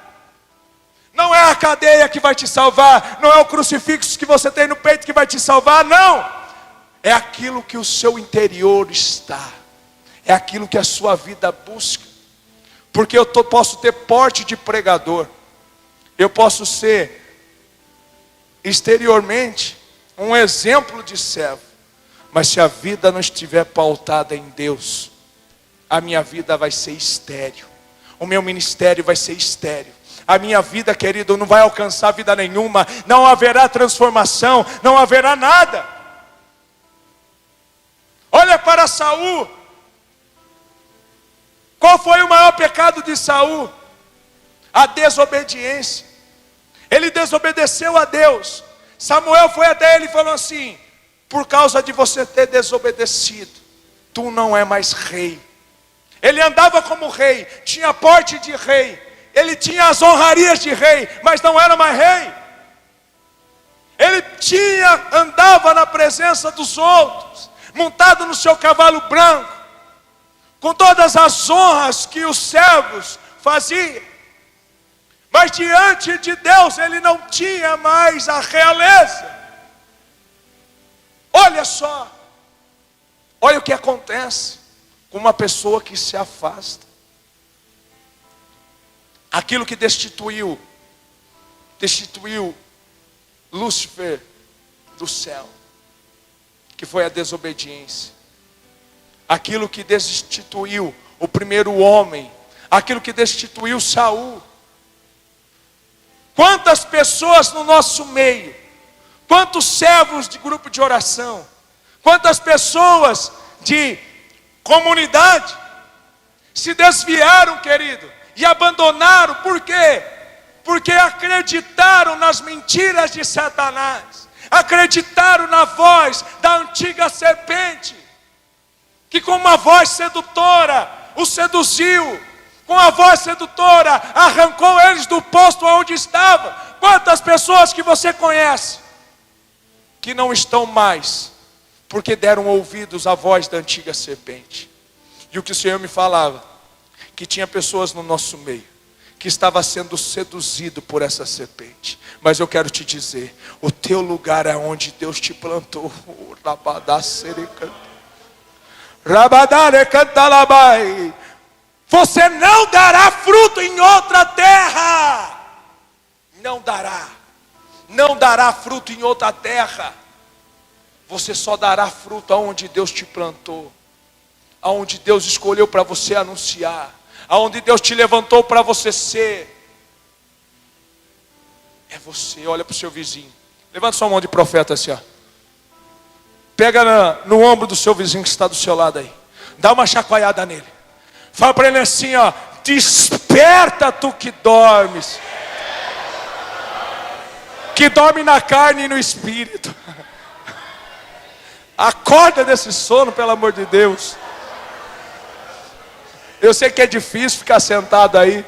A: Não é a cadeia que vai te salvar, não é o crucifixo que você tem no peito que vai te salvar, não. É aquilo que o seu interior está, é aquilo que a sua vida busca. Porque eu posso ter porte de pregador, eu posso ser exteriormente um exemplo de servo, mas se a vida não estiver pautada em Deus, a minha vida vai ser estéril, o meu ministério vai ser estéril. A minha vida, querido, não vai alcançar vida nenhuma. Não haverá transformação, não haverá nada. Olha para Saul. Qual foi o maior pecado de Saul? A desobediência. Ele desobedeceu a Deus. Samuel foi até ele e falou assim: por causa de você ter desobedecido, tu não é mais rei. Ele andava como rei, tinha porte de rei, ele tinha as honrarias de rei, mas não era mais rei. Ele andava na presença dos outros, montado no seu cavalo branco, com todas as honras que os servos faziam. Mas diante de Deus ele não tinha mais a realeza. Olha só, olha o que acontece com uma pessoa que se afasta. Aquilo que destituiu Lúcifer do céu, que foi a desobediência. Aquilo que destituiu o primeiro homem, aquilo que destituiu Saul. Quantas pessoas no nosso meio, quantos servos de grupo de oração, quantas pessoas de comunidade se desviaram, querido, e abandonaram. Por quê? Porque acreditaram nas mentiras de Satanás, acreditaram na voz da antiga serpente, que com uma voz sedutora o seduziu, com a voz sedutora arrancou eles do posto onde estava. Quantas pessoas que você conhece que não estão mais, porque deram ouvidos à voz da antiga serpente? E o que o Senhor me falava, que tinha pessoas no nosso meio que estava sendo seduzido por essa serpente. Mas eu quero te dizer, o teu lugar é onde Deus te plantou. Você não dará fruto em outra terra. Não dará fruto em outra terra. Você só dará fruto aonde Deus te plantou, aonde Deus escolheu para você anunciar, aonde Deus te levantou para você ser. É você. Olha para o seu vizinho, levanta sua mão de profeta assim, ó. Pega no ombro do seu vizinho que está do seu lado aí. Dá uma chacoalhada nele. Fala para ele assim, ó: desperta, tu que dormes. Que dorme na carne e no espírito. Acorda desse sono, pelo amor de Deus. Eu sei que é difícil ficar sentado aí.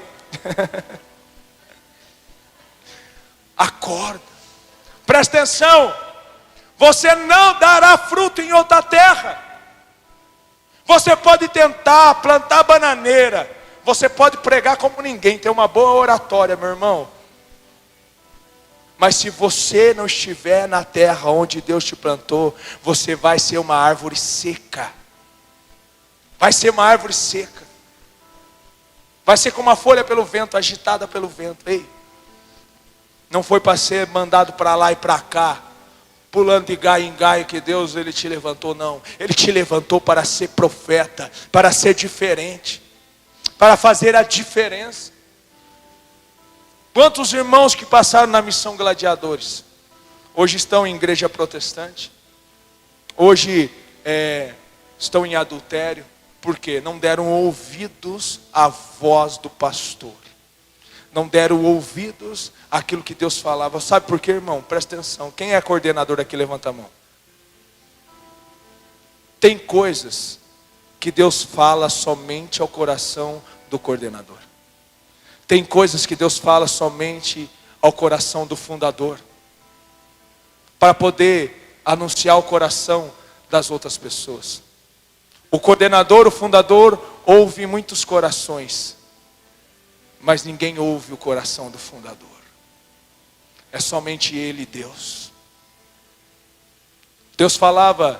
A: Acorda. Presta atenção. Você não dará fruto em outra terra. Você pode tentar plantar bananeira. Você pode pregar como ninguém, ter uma boa oratória, meu irmão. Mas se você não estiver na terra onde Deus te plantou, você vai ser uma árvore seca. Vai ser uma árvore seca. Vai ser como uma folha pelo vento, agitada pelo vento. Ei, não foi para ser mandado para lá e para cá, pulando de galho em galho, que Deus ele te levantou, não. Ele te levantou para ser profeta, para ser diferente, para fazer a diferença. Quantos irmãos que passaram na missão Gladiadores, hoje estão em igreja protestante, hoje estão em adultério, porque não deram ouvidos à voz do pastor, não deram ouvidos àquilo que Deus falava. Sabe por quê, irmão? Presta atenção. Quem é coordenador aqui? Levanta a mão. Tem coisas que Deus fala somente ao coração do coordenador. Tem coisas que Deus fala somente ao coração do fundador, para poder anunciar o coração das outras pessoas. O coordenador, o fundador, ouve muitos corações, mas ninguém ouve o coração do fundador. É somente Ele, Deus. Deus falava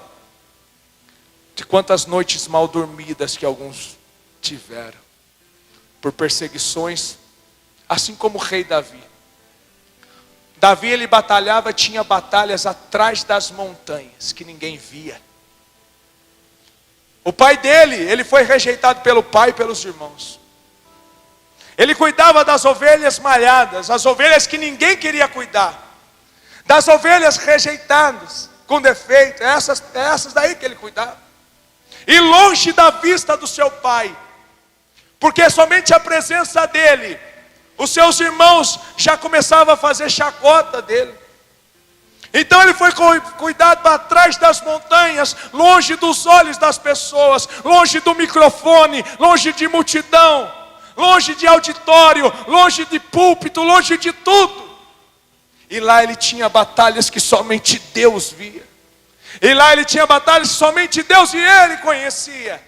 A: de quantas noites mal dormidas que alguns tiveram, por perseguições, assim como o rei Davi. Davi, ele batalhava, tinha batalhas atrás das montanhas, que ninguém via. O pai dele, ele foi rejeitado pelo pai e pelos irmãos. Ele cuidava das ovelhas malhadas, as ovelhas que ninguém queria cuidar, das ovelhas rejeitadas, com defeito, essas daí que ele cuidava. E longe da vista do seu pai, porque somente a presença dele, os seus irmãos já começavam a fazer chacota dele. Então ele foi cuidado atrás das montanhas, longe dos olhos das pessoas, longe do microfone, longe de multidão, longe de auditório, longe de púlpito, longe de tudo. E lá ele tinha batalhas que somente Deus via. E lá ele tinha batalhas que somente Deus e ele conhecia.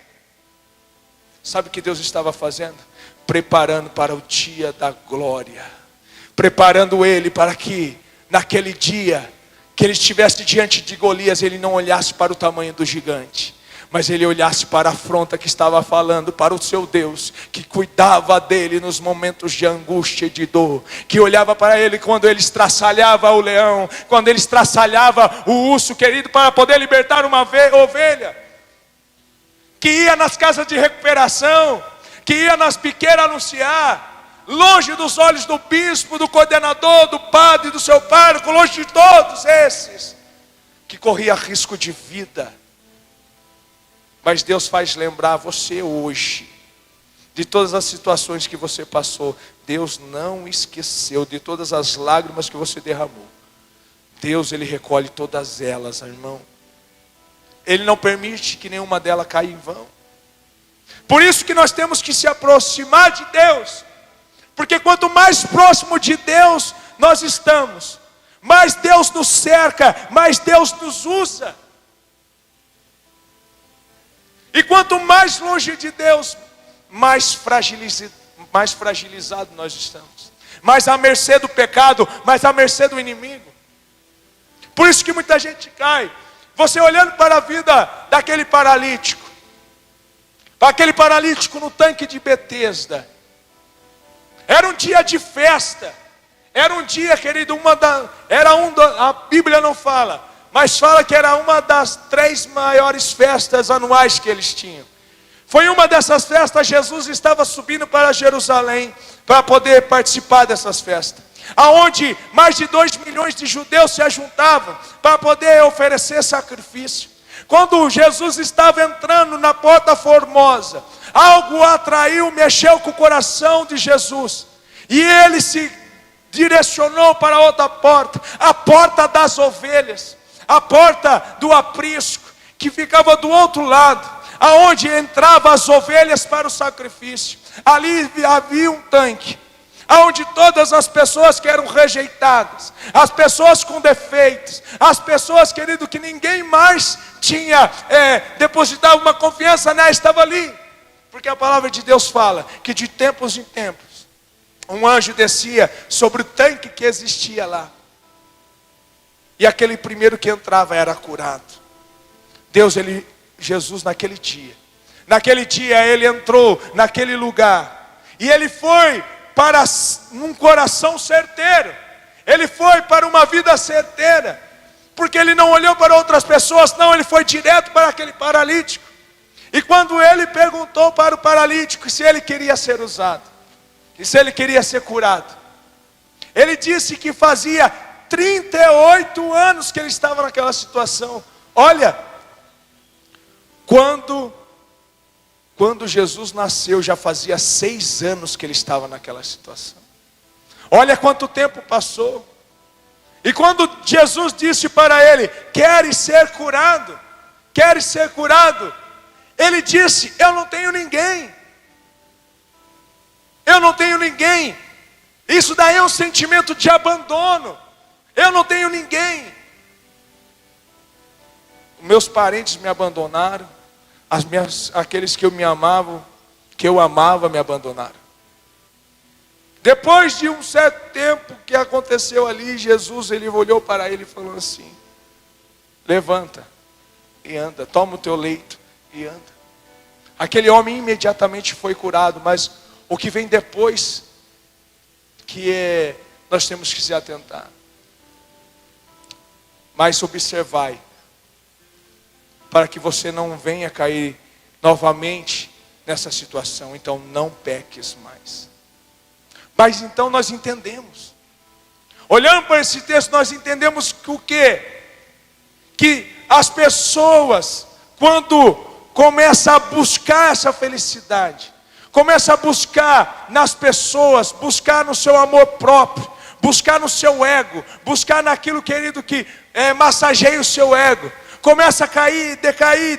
A: Sabe o que Deus estava fazendo? Preparando para o dia da glória. Preparando ele para que naquele dia que ele estivesse diante de Golias, ele não olhasse para o tamanho do gigante, mas ele olhasse para a afronta que estava falando, para o seu Deus, que cuidava dele nos momentos de angústia e de dor, que olhava para ele quando ele estraçalhava o leão, quando ele estraçalhava o urso querido para poder libertar uma ovelha, que ia nas casas de recuperação, que ia nas biqueiras anunciar, longe dos olhos do bispo, do coordenador, do padre, do seu pároco, longe de todos esses que corria risco de vida. Mas Deus faz lembrar você hoje de todas as situações que você passou. Deus não esqueceu de todas as lágrimas que você derramou. Deus, Ele recolhe todas elas, irmão. Ele não permite que nenhuma delas caia em vão. Por isso que nós temos que se aproximar de Deus. Porque quanto mais próximo de Deus nós estamos, mais Deus nos cerca, mais Deus nos usa. E quanto mais longe de Deus, mais fragilizado nós estamos. Mais à mercê do pecado, mais à mercê do inimigo. Por isso que muita gente cai. Você olhando para a vida daquele paralítico, aquele paralítico no tanque de Betesda. Era um dia de festa. Era um dia, querido, a Bíblia não fala, mas fala que era uma das 3 maiores festas anuais que eles tinham. Foi uma dessas festas, Jesus estava subindo para Jerusalém, para poder participar dessas festas. Aonde mais de 2 milhões de judeus se ajuntavam, para poder oferecer sacrifício. Quando Jesus estava entrando na porta formosa, algo atraiu, mexeu com o coração de Jesus. E ele se direcionou para outra porta, a porta das ovelhas, a porta do aprisco, que ficava do outro lado, aonde entravam as ovelhas para o sacrifício. Ali havia um tanque, aonde todas as pessoas que eram rejeitadas, as pessoas com defeitos, as pessoas, querido, que ninguém mais tinha depositado uma confiança nela, estava ali. Porque a palavra de Deus fala que de tempos em tempos um anjo descia sobre o tanque que existia lá, e aquele primeiro que entrava era curado. Jesus naquele dia ele entrou naquele lugar, e ele foi para um coração certeiro, ele foi para uma vida certeira, porque ele não olhou para outras pessoas, não, ele foi direto para aquele paralítico. E quando ele perguntou para o paralítico se ele queria ser usado, e se ele queria ser curado, ele disse que fazia 38 anos que ele estava naquela situação. Olha, quando Jesus nasceu, já fazia 6 anos que ele estava naquela situação. Olha quanto tempo passou. E quando Jesus disse para ele: queres ser curado? Queres ser curado? Ele disse: eu não tenho ninguém. Eu não tenho ninguém. Isso daí é um sentimento de abandono. Eu não tenho ninguém. Meus parentes me abandonaram. Aqueles que eu amava, me abandonaram. Depois de um certo tempo que aconteceu ali, Jesus, ele olhou para ele e falou assim: levanta e anda, toma o teu leito e anda. Aquele homem imediatamente foi curado, mas o que vem depois, nós temos que se atentar. Mas observai, para que você não venha cair novamente nessa situação. Então não peques mais. Mas então nós entendemos, olhando para esse texto, nós entendemos que o quê? Que as pessoas, quando começam a buscar essa felicidade, começam a buscar nas pessoas, buscar no seu amor próprio, buscar no seu ego, buscar naquilo, querido, que massageia o seu ego, começa a cair, decair,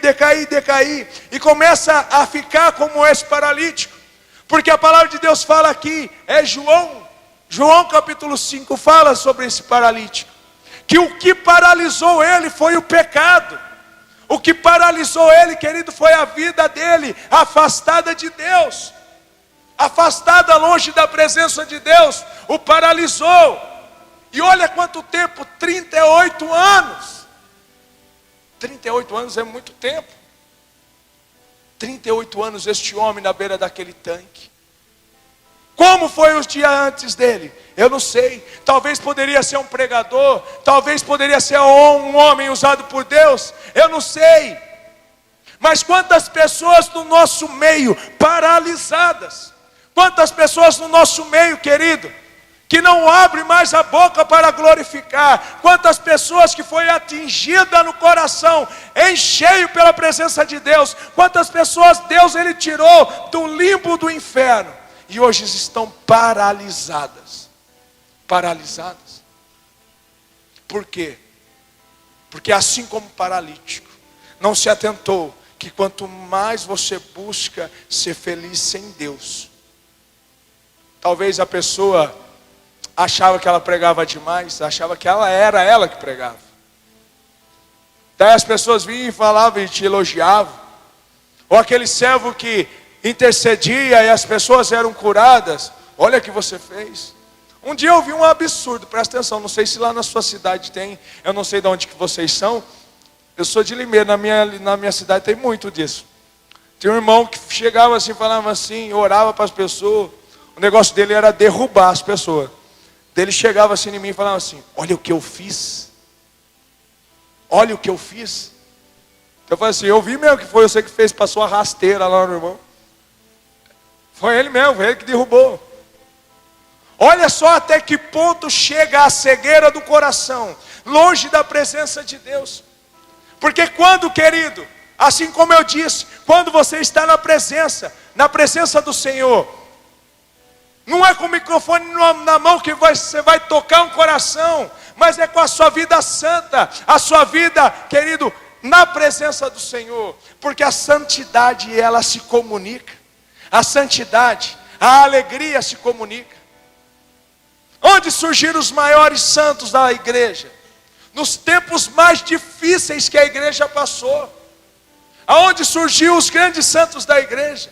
A: e começa a ficar como esse paralítico. Porque a palavra de Deus fala aqui, João capítulo 5 fala sobre esse paralítico, que o que paralisou ele foi o pecado. O que paralisou ele, querido, foi a vida dele afastada de Deus, afastada longe da presença de Deus, o paralisou. E olha quanto tempo, 38 anos. 38 anos é muito tempo. 38 anos este homem na beira daquele tanque. Como foi os dias antes dele? Eu não sei. Talvez poderia ser um pregador, talvez poderia ser um homem usado por Deus, eu não sei. Mas quantas pessoas no nosso meio paralisadas, quantas pessoas no nosso meio, querido, que não abre mais a boca para glorificar, quantas pessoas que foi atingida no coração, em cheio pela presença de Deus, quantas pessoas Deus ele tirou do limbo do inferno, e hoje estão paralisadas. Paralisadas. Por quê? Porque assim como paralítico, não se atentou que quanto mais você busca ser feliz sem Deus, talvez a pessoa achava que ela pregava demais, achava que era ela que pregava. Daí as pessoas vinham e falavam e te elogiavam. Ou aquele servo que intercedia e as pessoas eram curadas. Olha o que você fez. Um dia eu vi um absurdo, presta atenção, não sei se lá na sua cidade tem, eu não sei de onde que vocês são. Eu sou de Limeira, na minha cidade tem muito disso. Tinha um irmão que chegava assim, falava assim, orava para as pessoas. O negócio dele era derrubar as pessoas. Ele chegava assim em mim e falava assim: olha o que eu fiz. Olha o que eu fiz. Eu falei assim: eu vi mesmo que foi você que fez, passou a rasteira lá no irmão. Foi ele mesmo, foi ele que derrubou. Olha só até que ponto chega a cegueira do coração, longe da presença de Deus. Porque quando, querido, assim como eu disse, quando você está na presença do Senhor, não é com o microfone na mão que você vai tocar um coração, mas é com a sua vida santa, a sua vida, querido, na presença do Senhor. Porque a santidade, ela se comunica. A santidade, a alegria se comunica. Onde surgiram os maiores santos da igreja? Nos tempos mais difíceis que a igreja passou. Aonde surgiu os grandes santos da igreja?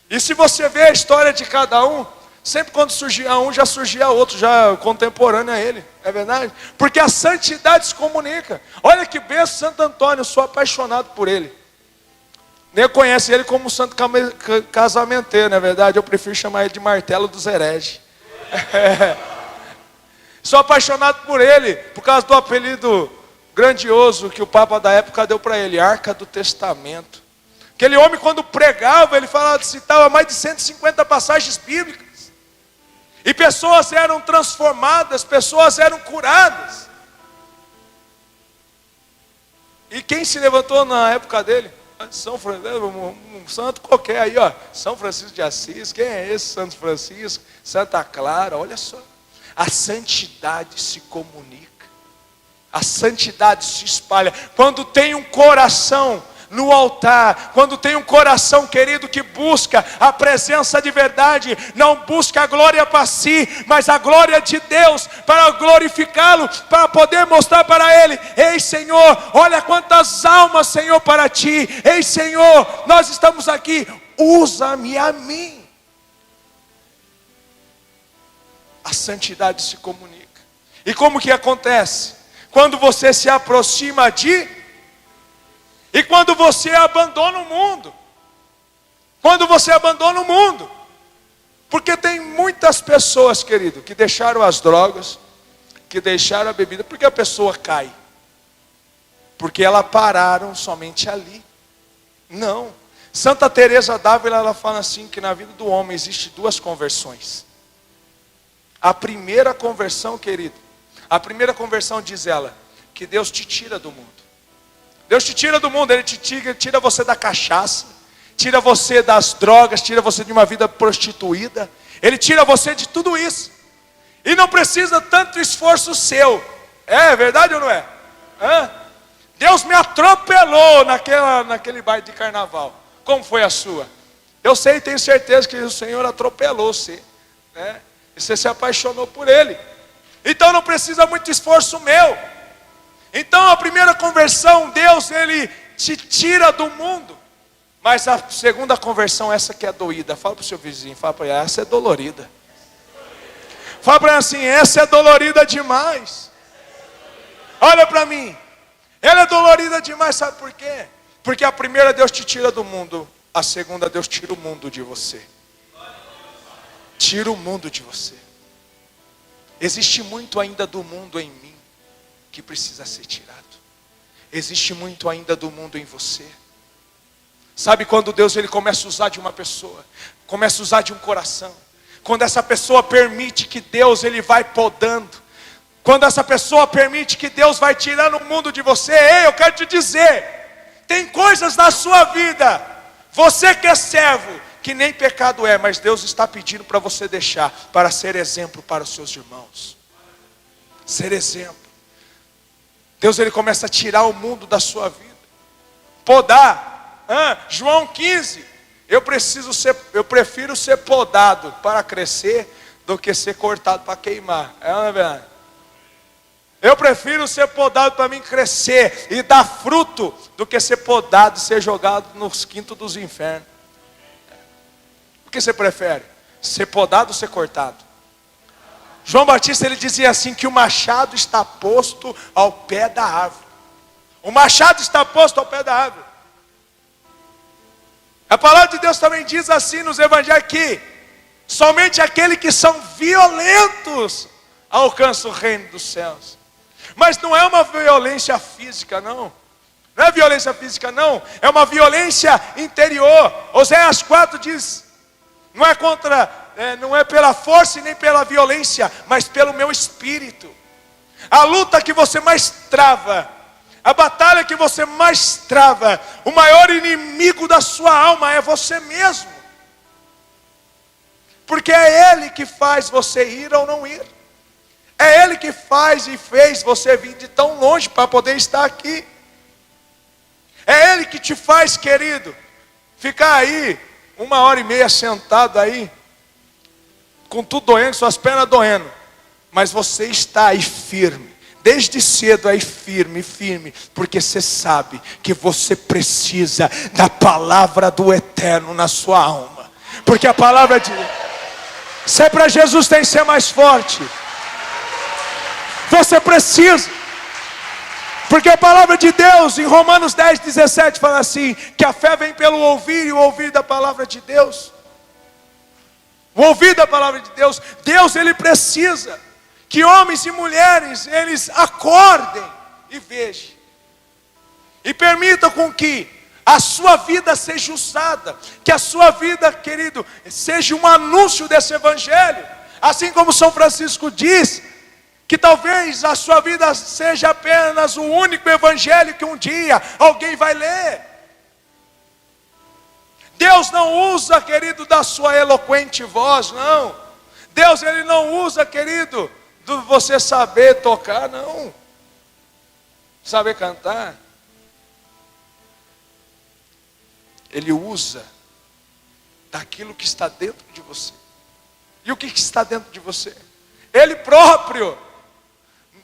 A: E se você vê a história de cada um, sempre quando surgia um, já surgia outro, já contemporâneo a ele. É verdade? Porque a santidade se comunica. Olha que benção, Santo Antônio, eu sou apaixonado por ele. Nem conhece ele como santo casamenteiro, não é verdade? Eu prefiro chamar ele de martelo dos hereges. Sou apaixonado por ele, por causa do apelido grandioso que o Papa da época deu para ele, Arca do Testamento. Aquele homem, quando pregava, ele citava mais de 150 passagens bíblicas. E pessoas eram transformadas, pessoas eram curadas. E quem se levantou na época dele? São Francisco, um santo qualquer aí, ó. São Francisco de Assis. Quem é esse Santo Francisco? Santa Clara, olha só. A santidade se comunica. A santidade se espalha. Quando tem um coração no altar, quando tem um coração, querido, que busca a presença de verdade, não busca a glória para si, mas a glória de Deus, para glorificá-lo, para poder mostrar para Ele: ei Senhor, olha quantas almas, Senhor, para Ti. Ei Senhor, nós estamos aqui, usa-me a mim. A santidade se comunica. E como que acontece? Quando você se aproxima e quando você abandona o mundo. Quando você abandona o mundo. Porque tem muitas pessoas, querido, que deixaram as drogas, que deixaram a bebida, porque a pessoa cai. Porque elas pararam somente ali. Não. Santa Teresa d'Ávila, ela fala assim, que na vida do homem existe duas conversões. A primeira conversão, querido, a primeira conversão, diz ela, que Deus te tira do mundo. Deus te tira do mundo, Ele tira você da cachaça, tira você das drogas, tira você de uma vida prostituída, Ele tira você de tudo isso. E não precisa tanto esforço seu. É verdade ou não é? Deus me atropelou naquele baile de carnaval. Como foi a sua? Eu sei, tenho certeza que o Senhor atropelou você, né? E você se apaixonou por Ele. Então não precisa muito esforço meu. Então a primeira conversão, Deus, Ele te tira do mundo. Mas a segunda conversão, essa que é doída. Fala para o seu vizinho, fala para ele, essa é dolorida. Fala para ele assim, essa é dolorida demais. Olha para mim, ela é dolorida demais, sabe por quê? Porque a primeira Deus te tira do mundo, a segunda Deus tira o mundo de você. Tira o mundo de você. Existe muito ainda do mundo em mim que precisa ser tirado. Existe muito ainda do mundo em você. Sabe quando Deus Ele começa a usar de uma pessoa, começa a usar de um coração, quando essa pessoa permite que Deus Ele vai podando, quando essa pessoa permite que Deus vai tirando o mundo de você. Ei, eu quero te dizer, tem coisas na sua vida, você que é servo, que nem pecado é, mas Deus está pedindo para você deixar, para ser exemplo para os seus irmãos. Ser exemplo. Deus Ele começa a tirar o mundo da sua vida. Podar. João 15. Eu prefiro ser podado para crescer do que ser cortado para queimar. Não é verdade? Eu prefiro ser podado para mim crescer e dar fruto do que ser podado e ser jogado nos quintos dos infernos. O que você prefere? Ser podado ou ser cortado? João Batista, ele dizia assim, que o machado está posto ao pé da árvore. O machado está posto ao pé da árvore. A palavra de Deus também diz assim nos evangelhos, que somente aqueles que são violentos alcançam o reino dos céus. Mas não é uma violência física, não. Não é violência física, não. É uma violência interior. Oséias 4 diz, não é pela força e nem pela violência, mas pelo meu espírito. A luta que você mais trava, A batalha que você mais trava, o maior inimigo da sua alma é você mesmo. Porque é Ele que faz você ir ou não ir. É Ele que faz e fez você vir de tão longe para poder estar aqui. É Ele que te faz, querido, ficar aí 1h30 sentado aí, com tudo doendo, suas pernas doendo. Mas você está aí firme. Desde cedo aí firme, porque você sabe que você precisa da palavra do Eterno na sua alma. Porque a palavra de... Se é para Jesus, tem que ser mais forte. Você precisa. Porque a palavra de Deus, em Romanos 10:17, fala assim, que a fé vem pelo ouvir, e o ouvir da palavra de Deus. O ouvir da palavra de Deus. Deus, Ele precisa que homens e mulheres, eles acordem e vejam. E permitam com que a sua vida seja usada. Que a sua vida, querido, seja um anúncio desse evangelho. Assim como São Francisco diz, que talvez a sua vida seja apenas o único evangelho que um dia alguém vai ler. Deus não usa, querido, da sua eloquente voz, não. Deus, Ele não usa, querido, de você saber tocar, não. Saber cantar. Ele usa daquilo que está dentro de você. E o que está dentro de você? Ele próprio.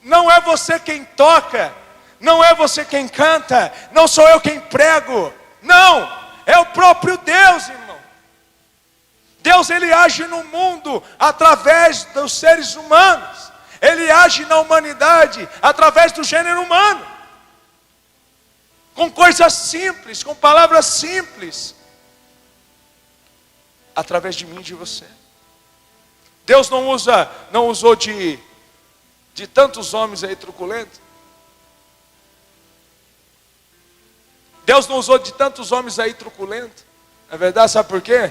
A: Não é você quem toca, não é você quem canta, não sou eu quem prego. Não, é o próprio Deus, irmão. Deus, Ele age no mundo através dos seres humanos. Ele age na humanidade através do gênero humano. Com coisas simples, com palavras simples. Através de mim e de você. Deus não usou de tantos homens aí truculentos. Deus não usou de tantos homens aí truculentos. É verdade, sabe por quê?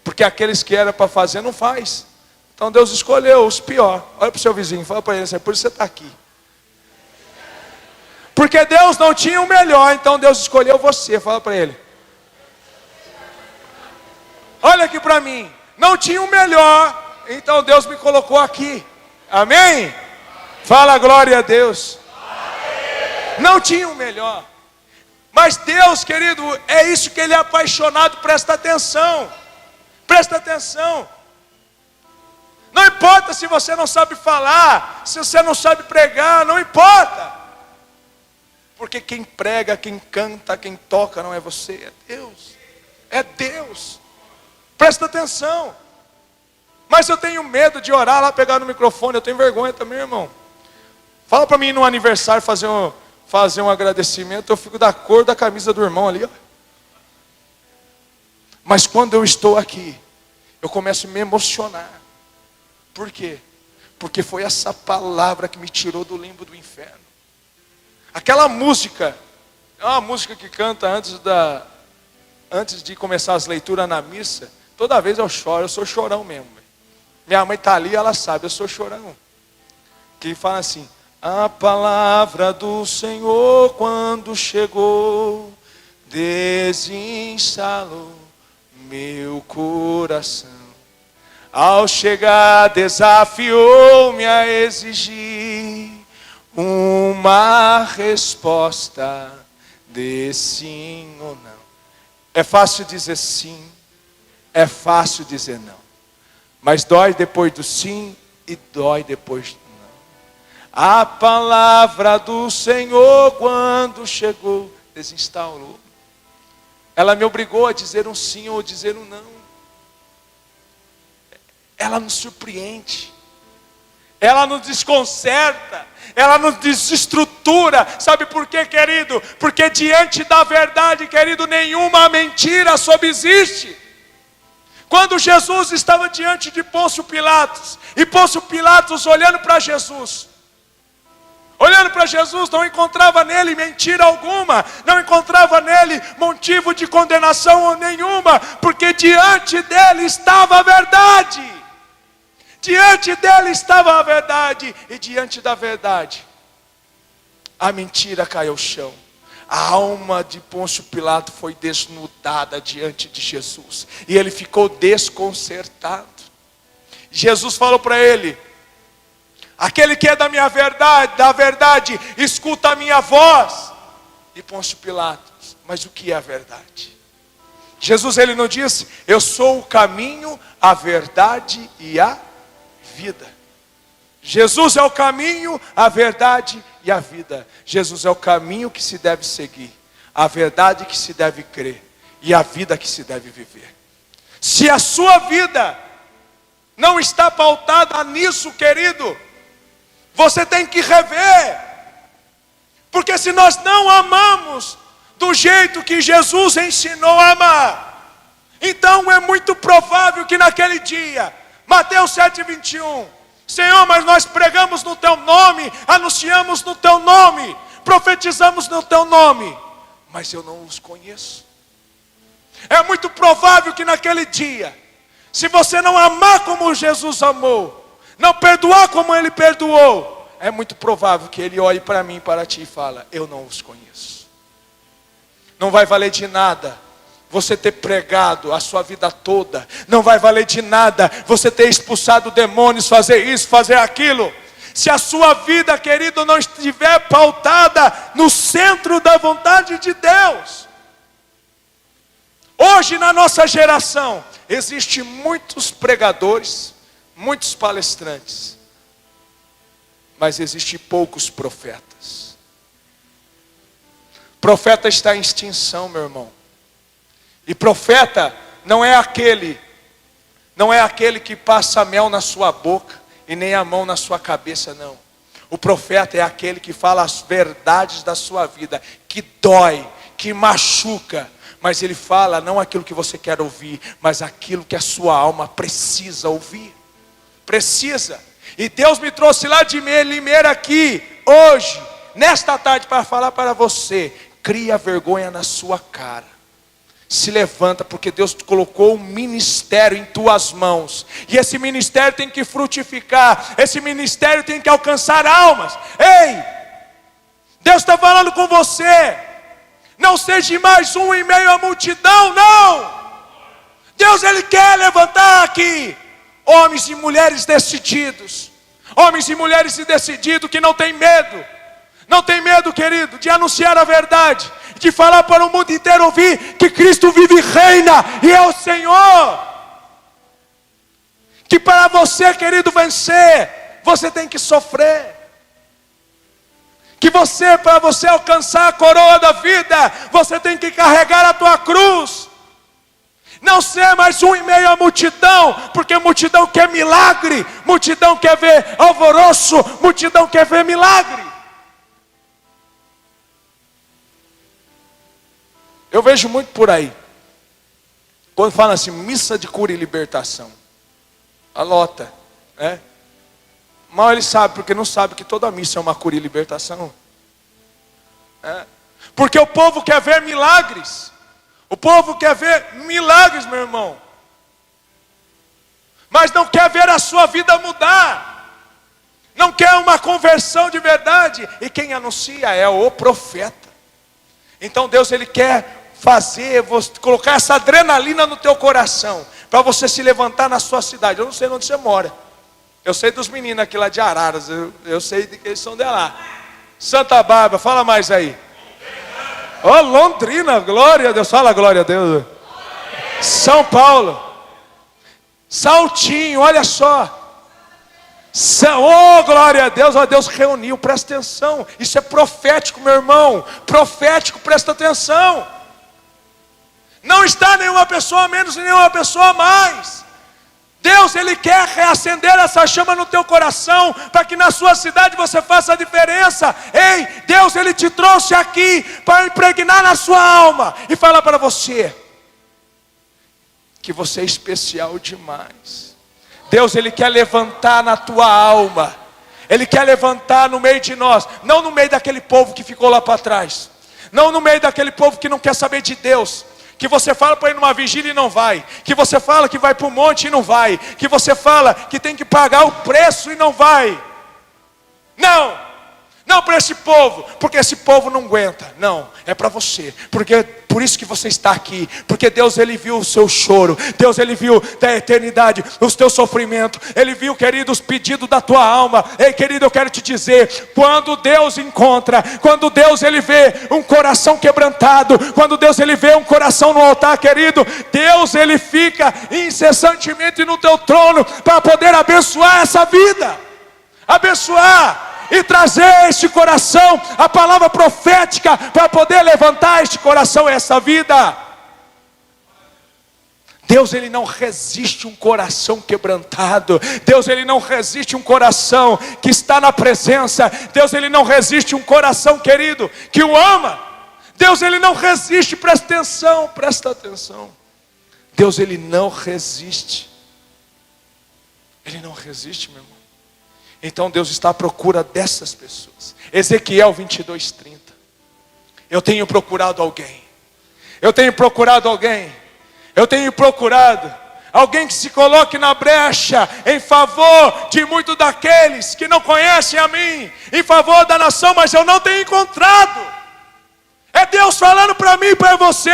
A: Porque aqueles que eram para fazer não faz. Então Deus escolheu os piores. Olha para o seu vizinho, fala para ele assim, por isso você está aqui. Porque Deus não tinha o melhor, então Deus escolheu você. Fala para ele. Olha aqui para mim. Não tinha o melhor, então Deus me colocou aqui. Amém? Fala glória a Deus. Não tinha o melhor. Mas Deus, querido, é isso que Ele é apaixonado. Presta atenção. Presta atenção. Não importa se você não sabe falar, se você não sabe pregar, não importa. Porque quem prega, quem canta, quem toca não é você, é Deus. É Deus. Presta atenção. Mas eu tenho medo de orar lá, pegar no microfone, eu tenho vergonha também, irmão. Fala para mim no aniversário fazer um agradecimento, eu fico da cor da camisa do irmão ali, ó. Mas quando eu estou aqui, eu começo a me emocionar. Por quê? Porque foi essa palavra que me tirou do limbo do inferno. Aquela música, é uma música que canta antes de começar as leituras na missa. Toda vez eu choro, eu sou chorão mesmo. Minha mãe está ali, ela sabe, eu sou chorão. Que fala assim: a palavra do Senhor quando chegou, desinstalou meu coração. Ao chegar desafiou-me a exigir uma resposta de sim ou não. É fácil dizer sim, é fácil dizer não. Mas dói depois do sim e dói depois do não. A palavra do Senhor quando chegou, desinstalou. Ela me obrigou a dizer um sim ou dizer um não. Ela nos surpreende. Ela nos desconcerta. Ela nos desestrutura. Sabe por quê, querido? Porque diante da verdade, querido, nenhuma mentira subsiste. Quando Jesus estava diante de Pôncio Pilatos, e Pôncio Pilatos olhando para Jesus, não encontrava nele mentira alguma, não encontrava nele motivo de condenação nenhuma, porque diante dele estava a verdade. Diante dele estava a verdade, e diante da verdade, a mentira caiu ao chão. A alma de Pôncio Pilato foi desnudada diante de Jesus. E ele ficou desconcertado. Jesus falou para ele: aquele que é da minha verdade, da verdade, escuta a minha voz. E Pôncio Pilato: mas o que é a verdade? Jesus, ele não disse: eu sou o caminho, a verdade e a vida. Jesus é o caminho, a verdade e a vida. Jesus é o caminho que se deve seguir, a verdade que se deve crer e a vida que se deve viver. Se a sua vida não está pautada nisso, querido, você tem que rever. Porque se nós não amamos do jeito que Jesus ensinou a amar, então é muito provável que naquele dia, Mateus 7:21, Senhor, mas nós pregamos no teu nome, anunciamos no teu nome, profetizamos no teu nome, mas eu não os conheço. É muito provável que naquele dia, se você não amar como Jesus amou, não perdoar como ele perdoou, é muito provável que ele olhe para mim e para ti e fala: eu não os conheço. Não vai valer de nada você ter pregado a sua vida toda. Não vai valer de nada você ter expulsado demônios, fazer isso, fazer aquilo. Se a sua vida, querido, não estiver pautada no centro da vontade de Deus. Hoje na nossa geração, existem muitos pregadores, muitos palestrantes, mas existem poucos profetas. Profeta está em extinção, meu irmão. E profeta não é aquele que passa mel na sua boca e nem a mão na sua cabeça, não. O profeta é aquele que fala as verdades da sua vida, que dói, que machuca, mas ele fala não aquilo que você quer ouvir, mas aquilo que a sua alma precisa ouvir. Precisa. E Deus me trouxe lá de Limeira aqui, hoje, nesta tarde, para falar para você: cria vergonha na sua cara. Se levanta, porque Deus colocou um ministério em tuas mãos. E esse ministério tem que frutificar. Esse ministério tem que alcançar almas. Ei! Deus está falando com você. Não seja mais um em meio à multidão, não. Deus, ele quer levantar aqui homens e mulheres decididos. Homens e mulheres decididos que não têm medo. Não tem medo, querido, de anunciar a verdade, de falar para o mundo inteiro ouvir que Cristo vive e reina e é o Senhor. Que para você, querido, vencer, você tem que sofrer. Que para você alcançar a coroa da vida, você tem que carregar a tua cruz. Não ser mais um em meio à multidão, porque a multidão quer milagre, multidão quer ver alvoroço, multidão quer ver milagre. Eu vejo muito por aí, quando falam assim, missa de cura e libertação, a lota, né? Mal ele sabe, porque não sabe que toda missa é uma cura e libertação. Porque o povo quer ver milagres, o povo quer ver milagres, meu irmão, mas não quer ver a sua vida mudar, não quer uma conversão de verdade, e quem anuncia é o profeta. Então Deus, ele quer colocar essa adrenalina no teu coração, para você se levantar na sua cidade. Eu não sei onde você mora, eu sei dos meninos aqui lá de Araras, eu sei de que eles são de lá. Santa Bárbara, fala mais aí. Oh, Londrina, glória a Deus, fala glória a Deus. São Paulo, Saltinho, olha só. Oh, glória a Deus, ó, Deus reuniu, presta atenção, isso é profético, meu irmão, profético, presta atenção. Não está nenhuma pessoa a menos e nenhuma pessoa a mais. Deus, ele quer reacender essa chama no teu coração, para que na sua cidade você faça a diferença. Ei, Deus, ele te trouxe aqui para impregnar na sua alma e falar para você que você é especial demais. Deus, ele quer levantar na tua alma, ele quer levantar no meio de nós, não no meio daquele povo que ficou lá para trás, não no meio daquele povo que não quer saber de Deus, que você fala para ir numa vigília e não vai, que você fala que vai para o monte e não vai, que você fala que tem que pagar o preço e não vai. Não, Não para esse povo, porque esse povo não aguenta. Não, é para você. Porque por isso que você está aqui. Porque Deus, Ele viu o seu choro. Deus, Ele viu da eternidade os teus sofrimentos. Ele viu, querido, os pedidos da tua alma. Ei, querido, eu quero te dizer, quando Deus encontra, quando Deus, Ele vê um coração quebrantado, quando Deus, Ele vê um coração no altar, querido, Deus, Ele fica incessantemente no teu trono para poder abençoar essa vida. Abençoar e trazer este coração, a palavra profética, para poder levantar este coração e essa vida. Deus, Ele não resiste um coração quebrantado. Deus, Ele não resiste um coração que está na presença. Deus, Ele não resiste um coração, querido, que o ama. Deus, Ele não resiste, presta atenção. Deus, Ele não resiste. Ele não resiste, meu irmão. Então Deus está à procura dessas pessoas. Ezequiel 22:30. Eu tenho procurado alguém. Eu tenho procurado alguém que se coloque na brecha em favor de muitos daqueles que não conhecem a mim, em favor da nação, mas eu não tenho encontrado. É Deus falando para mim e para você.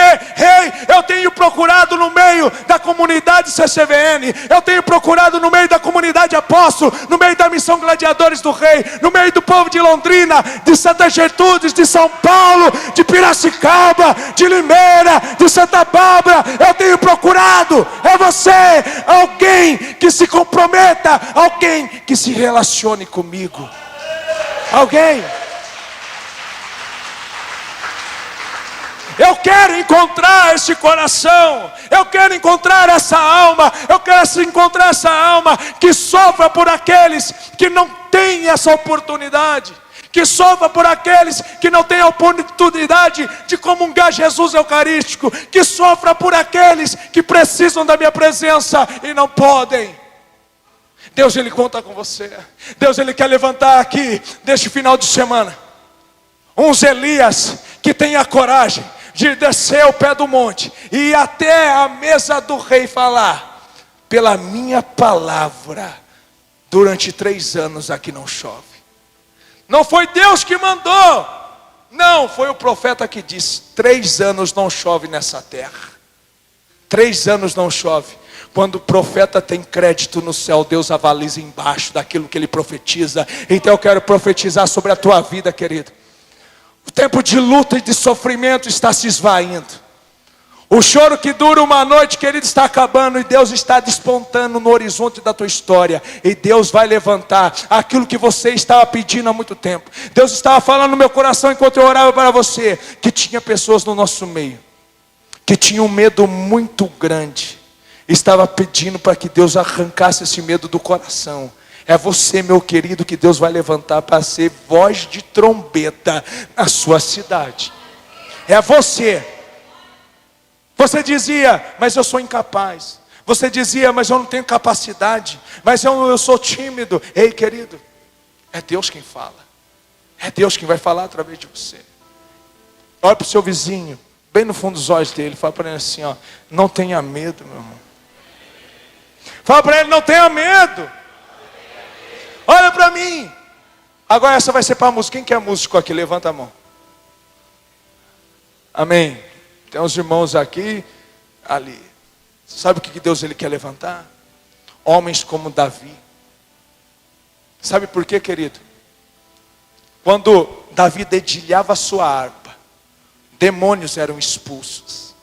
A: Eu tenho procurado no meio da comunidade CCVN, eu tenho procurado no meio da comunidade Apóstolo, no meio da missão Gladiadores do Rei, no meio do povo de Londrina, de Santa Gertrudes, de São Paulo, de Piracicaba, de Limeira, de Santa Bárbara. Eu tenho procurado, é você, alguém que se comprometa, alguém que se relacione comigo, alguém. Eu quero encontrar esse coração, eu quero encontrar essa alma, eu quero encontrar essa alma que sofra por aqueles que não têm essa oportunidade, que sofra por aqueles que não têm a oportunidade de comungar Jesus Eucarístico, que sofra por aqueles que precisam da minha presença e não podem. Deus, Ele conta com você. Deus, Ele quer levantar aqui, neste final de semana, uns Elias que tenha coragem de descer ao pé do monte e ir até a mesa do rei falar: pela minha palavra, durante 3 anos aqui não chove. Não foi Deus que mandou, não, foi o profeta que disse: 3 anos não chove nessa terra. 3 anos não chove. Quando o profeta tem crédito no céu, Deus avaliza embaixo daquilo que ele profetiza. Então eu quero profetizar sobre a tua vida, querido. O tempo de luta e de sofrimento está se esvaindo. O choro que dura uma noite, querido, está acabando. E Deus está despontando no horizonte da tua história. E Deus vai levantar aquilo que você estava pedindo há muito tempo. Deus estava falando no meu coração enquanto eu orava para você, que tinha pessoas no nosso meio que tinham um medo muito grande, estava pedindo para que Deus arrancasse esse medo do coração. É você, meu querido, que Deus vai levantar para ser voz de trombeta na sua cidade. É você. Você dizia: mas eu sou incapaz. Você dizia: mas eu não tenho capacidade. Mas eu sou tímido. Ei, querido, é Deus quem fala. É Deus quem vai falar através de você. Olha para o seu vizinho, bem no fundo dos olhos dele, fala para ele assim, ó: não tenha medo, meu irmão. Fala para ele: não tenha medo. Olha para mim. Agora essa vai ser para a música. Quem que é músico aqui? Levanta a mão. Amém. Tem uns irmãos aqui, ali. Sabe o que Deus Ele quer levantar? Homens como Davi. Sabe por quê, querido? Quando Davi dedilhava a sua harpa, demônios eram expulsos.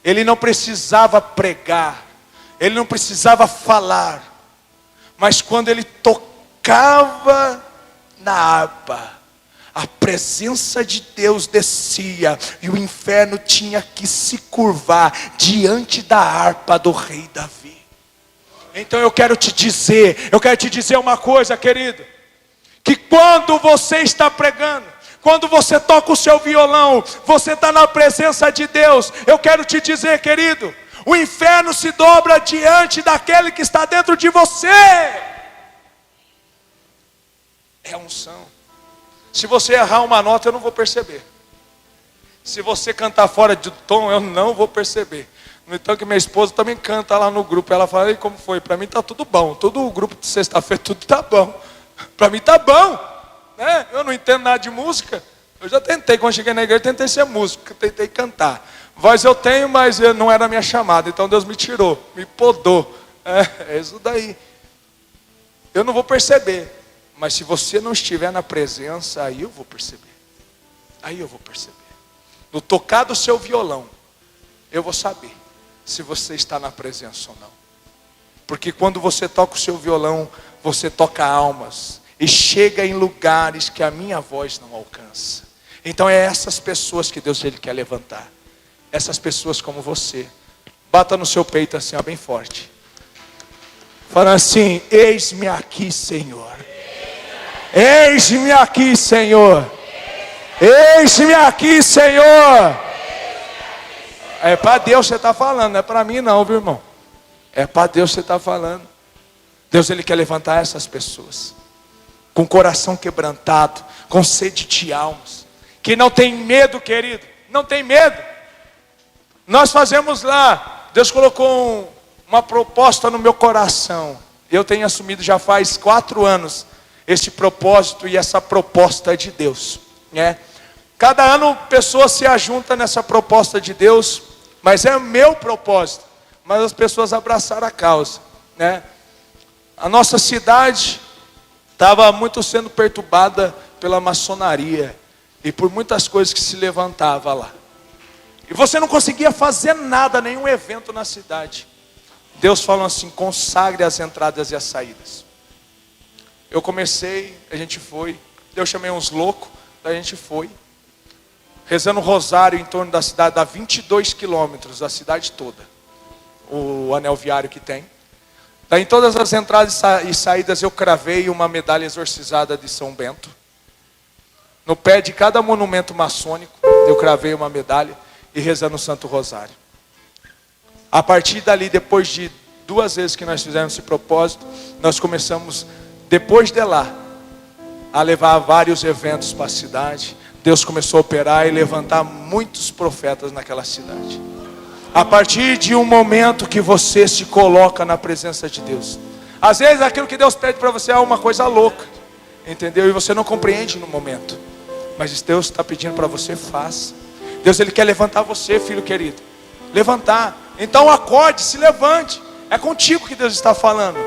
A: Ele não precisava pregar, ele não precisava falar, mas quando ele tocava na harpa, a presença de Deus descia e o inferno tinha que se curvar diante da harpa do rei Davi. Então eu quero te dizer uma coisa, querido, que quando você está pregando, quando você toca o seu violão, você está na presença de Deus. Eu quero te dizer, querido, o inferno se dobra diante daquele que está dentro de você. É unção. Se você errar uma nota, eu não vou perceber. Se você cantar fora de tom, eu não vou perceber. No entanto, que minha esposa também canta lá no grupo. Ela fala: e como foi? Para mim está tudo bom. Todo o grupo de sexta-feira, tudo está bom. Para mim está bom. Eu não entendo nada de música. Eu já tentei, quando cheguei na igreja, tentei ser músico, tentei cantar. Voz eu tenho, mas não era a minha chamada. Então Deus me tirou, me podou. É isso daí. Eu não vou perceber. Mas se você não estiver na presença, aí eu vou perceber. Aí eu vou perceber. No tocar do seu violão, eu vou saber se você está na presença ou não. Porque quando você toca o seu violão, você toca almas. E chega em lugares que a minha voz não alcança. Então é essas pessoas que Deus ele quer levantar. Essas pessoas como você. Bata no seu peito assim, ó, bem forte. Fala assim: eis-me aqui, Senhor. Eis-me aqui, Senhor. Eis-me aqui, Senhor. É para Deus você está falando, não é para mim não, viu, irmão? É para Deus você está falando. Deus ele quer levantar essas pessoas com coração quebrantado, com sede de almas, que não tem medo, querido, não tem medo. Nós fazemos lá, Deus colocou uma proposta no meu coração. Eu tenho assumido já faz 4 anos este propósito, e essa proposta é de Deus, né? Cada ano pessoas se ajuntam nessa proposta de Deus, mas é o meu propósito. Mas as pessoas abraçaram a causa, né? A nossa cidade estava muito sendo perturbada pela maçonaria e por muitas coisas que se levantava lá. E você não conseguia fazer nada, nenhum evento na cidade. Deus falou assim: consagre as entradas e as saídas. Eu comecei, a gente foi. Eu chamei uns loucos, a gente foi. Rezando um rosário em torno da cidade, dá 22 quilômetros, da cidade toda. O anel viário que tem. Daí em todas as entradas e saídas eu cravei uma medalha exorcizada de São Bento. No pé de cada monumento maçônico, eu cravei uma medalha e rezando o Santo Rosário. A partir dali, depois de 2 vezes que nós fizemos esse propósito, nós começamos, depois de lá, a levar vários eventos para a cidade. Deus começou a operar e levantar muitos profetas naquela cidade. A partir de um momento que você se coloca na presença de Deus. Às vezes aquilo que Deus pede para você é uma coisa louca, entendeu? E você não compreende no momento. Mas Deus está pedindo para você, faça. Deus ele quer levantar você, filho querido. Levantar. Então acorde, se levante. É contigo que Deus está falando.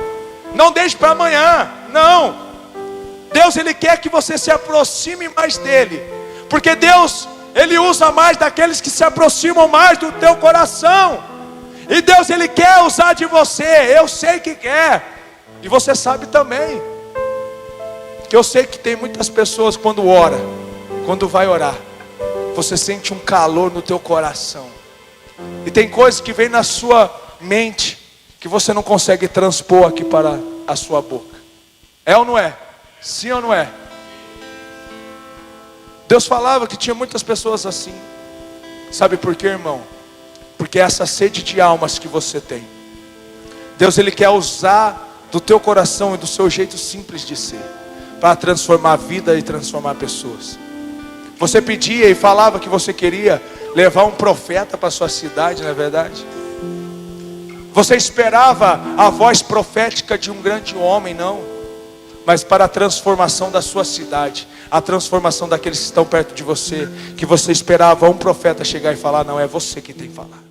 A: Não deixe para amanhã. Não. Deus ele quer que você se aproxime mais dele. Porque Deus, ele usa mais daqueles que se aproximam mais do teu coração. E Deus ele quer usar de você. Eu sei que quer. E você sabe também. Que eu sei que tem muitas pessoas quando ora, quando vai orar, você sente um calor no teu coração. E tem coisas que vem na sua mente que você não consegue transpor aqui para a sua boca. É ou não é? Sim ou não é? Deus falava que tinha muitas pessoas assim. Sabe por quê, irmão? Porque essa sede de almas que você tem, Deus ele quer usar do teu coração e do seu jeito simples de ser, para transformar a vida e transformar pessoas. Você pedia e falava que você queria levar um profeta para a sua cidade, não é verdade? Você esperava a voz profética de um grande homem, não. Mas para a transformação da sua cidade, a transformação daqueles que estão perto de você, que você esperava um profeta chegar e falar: não, é você que tem que falar.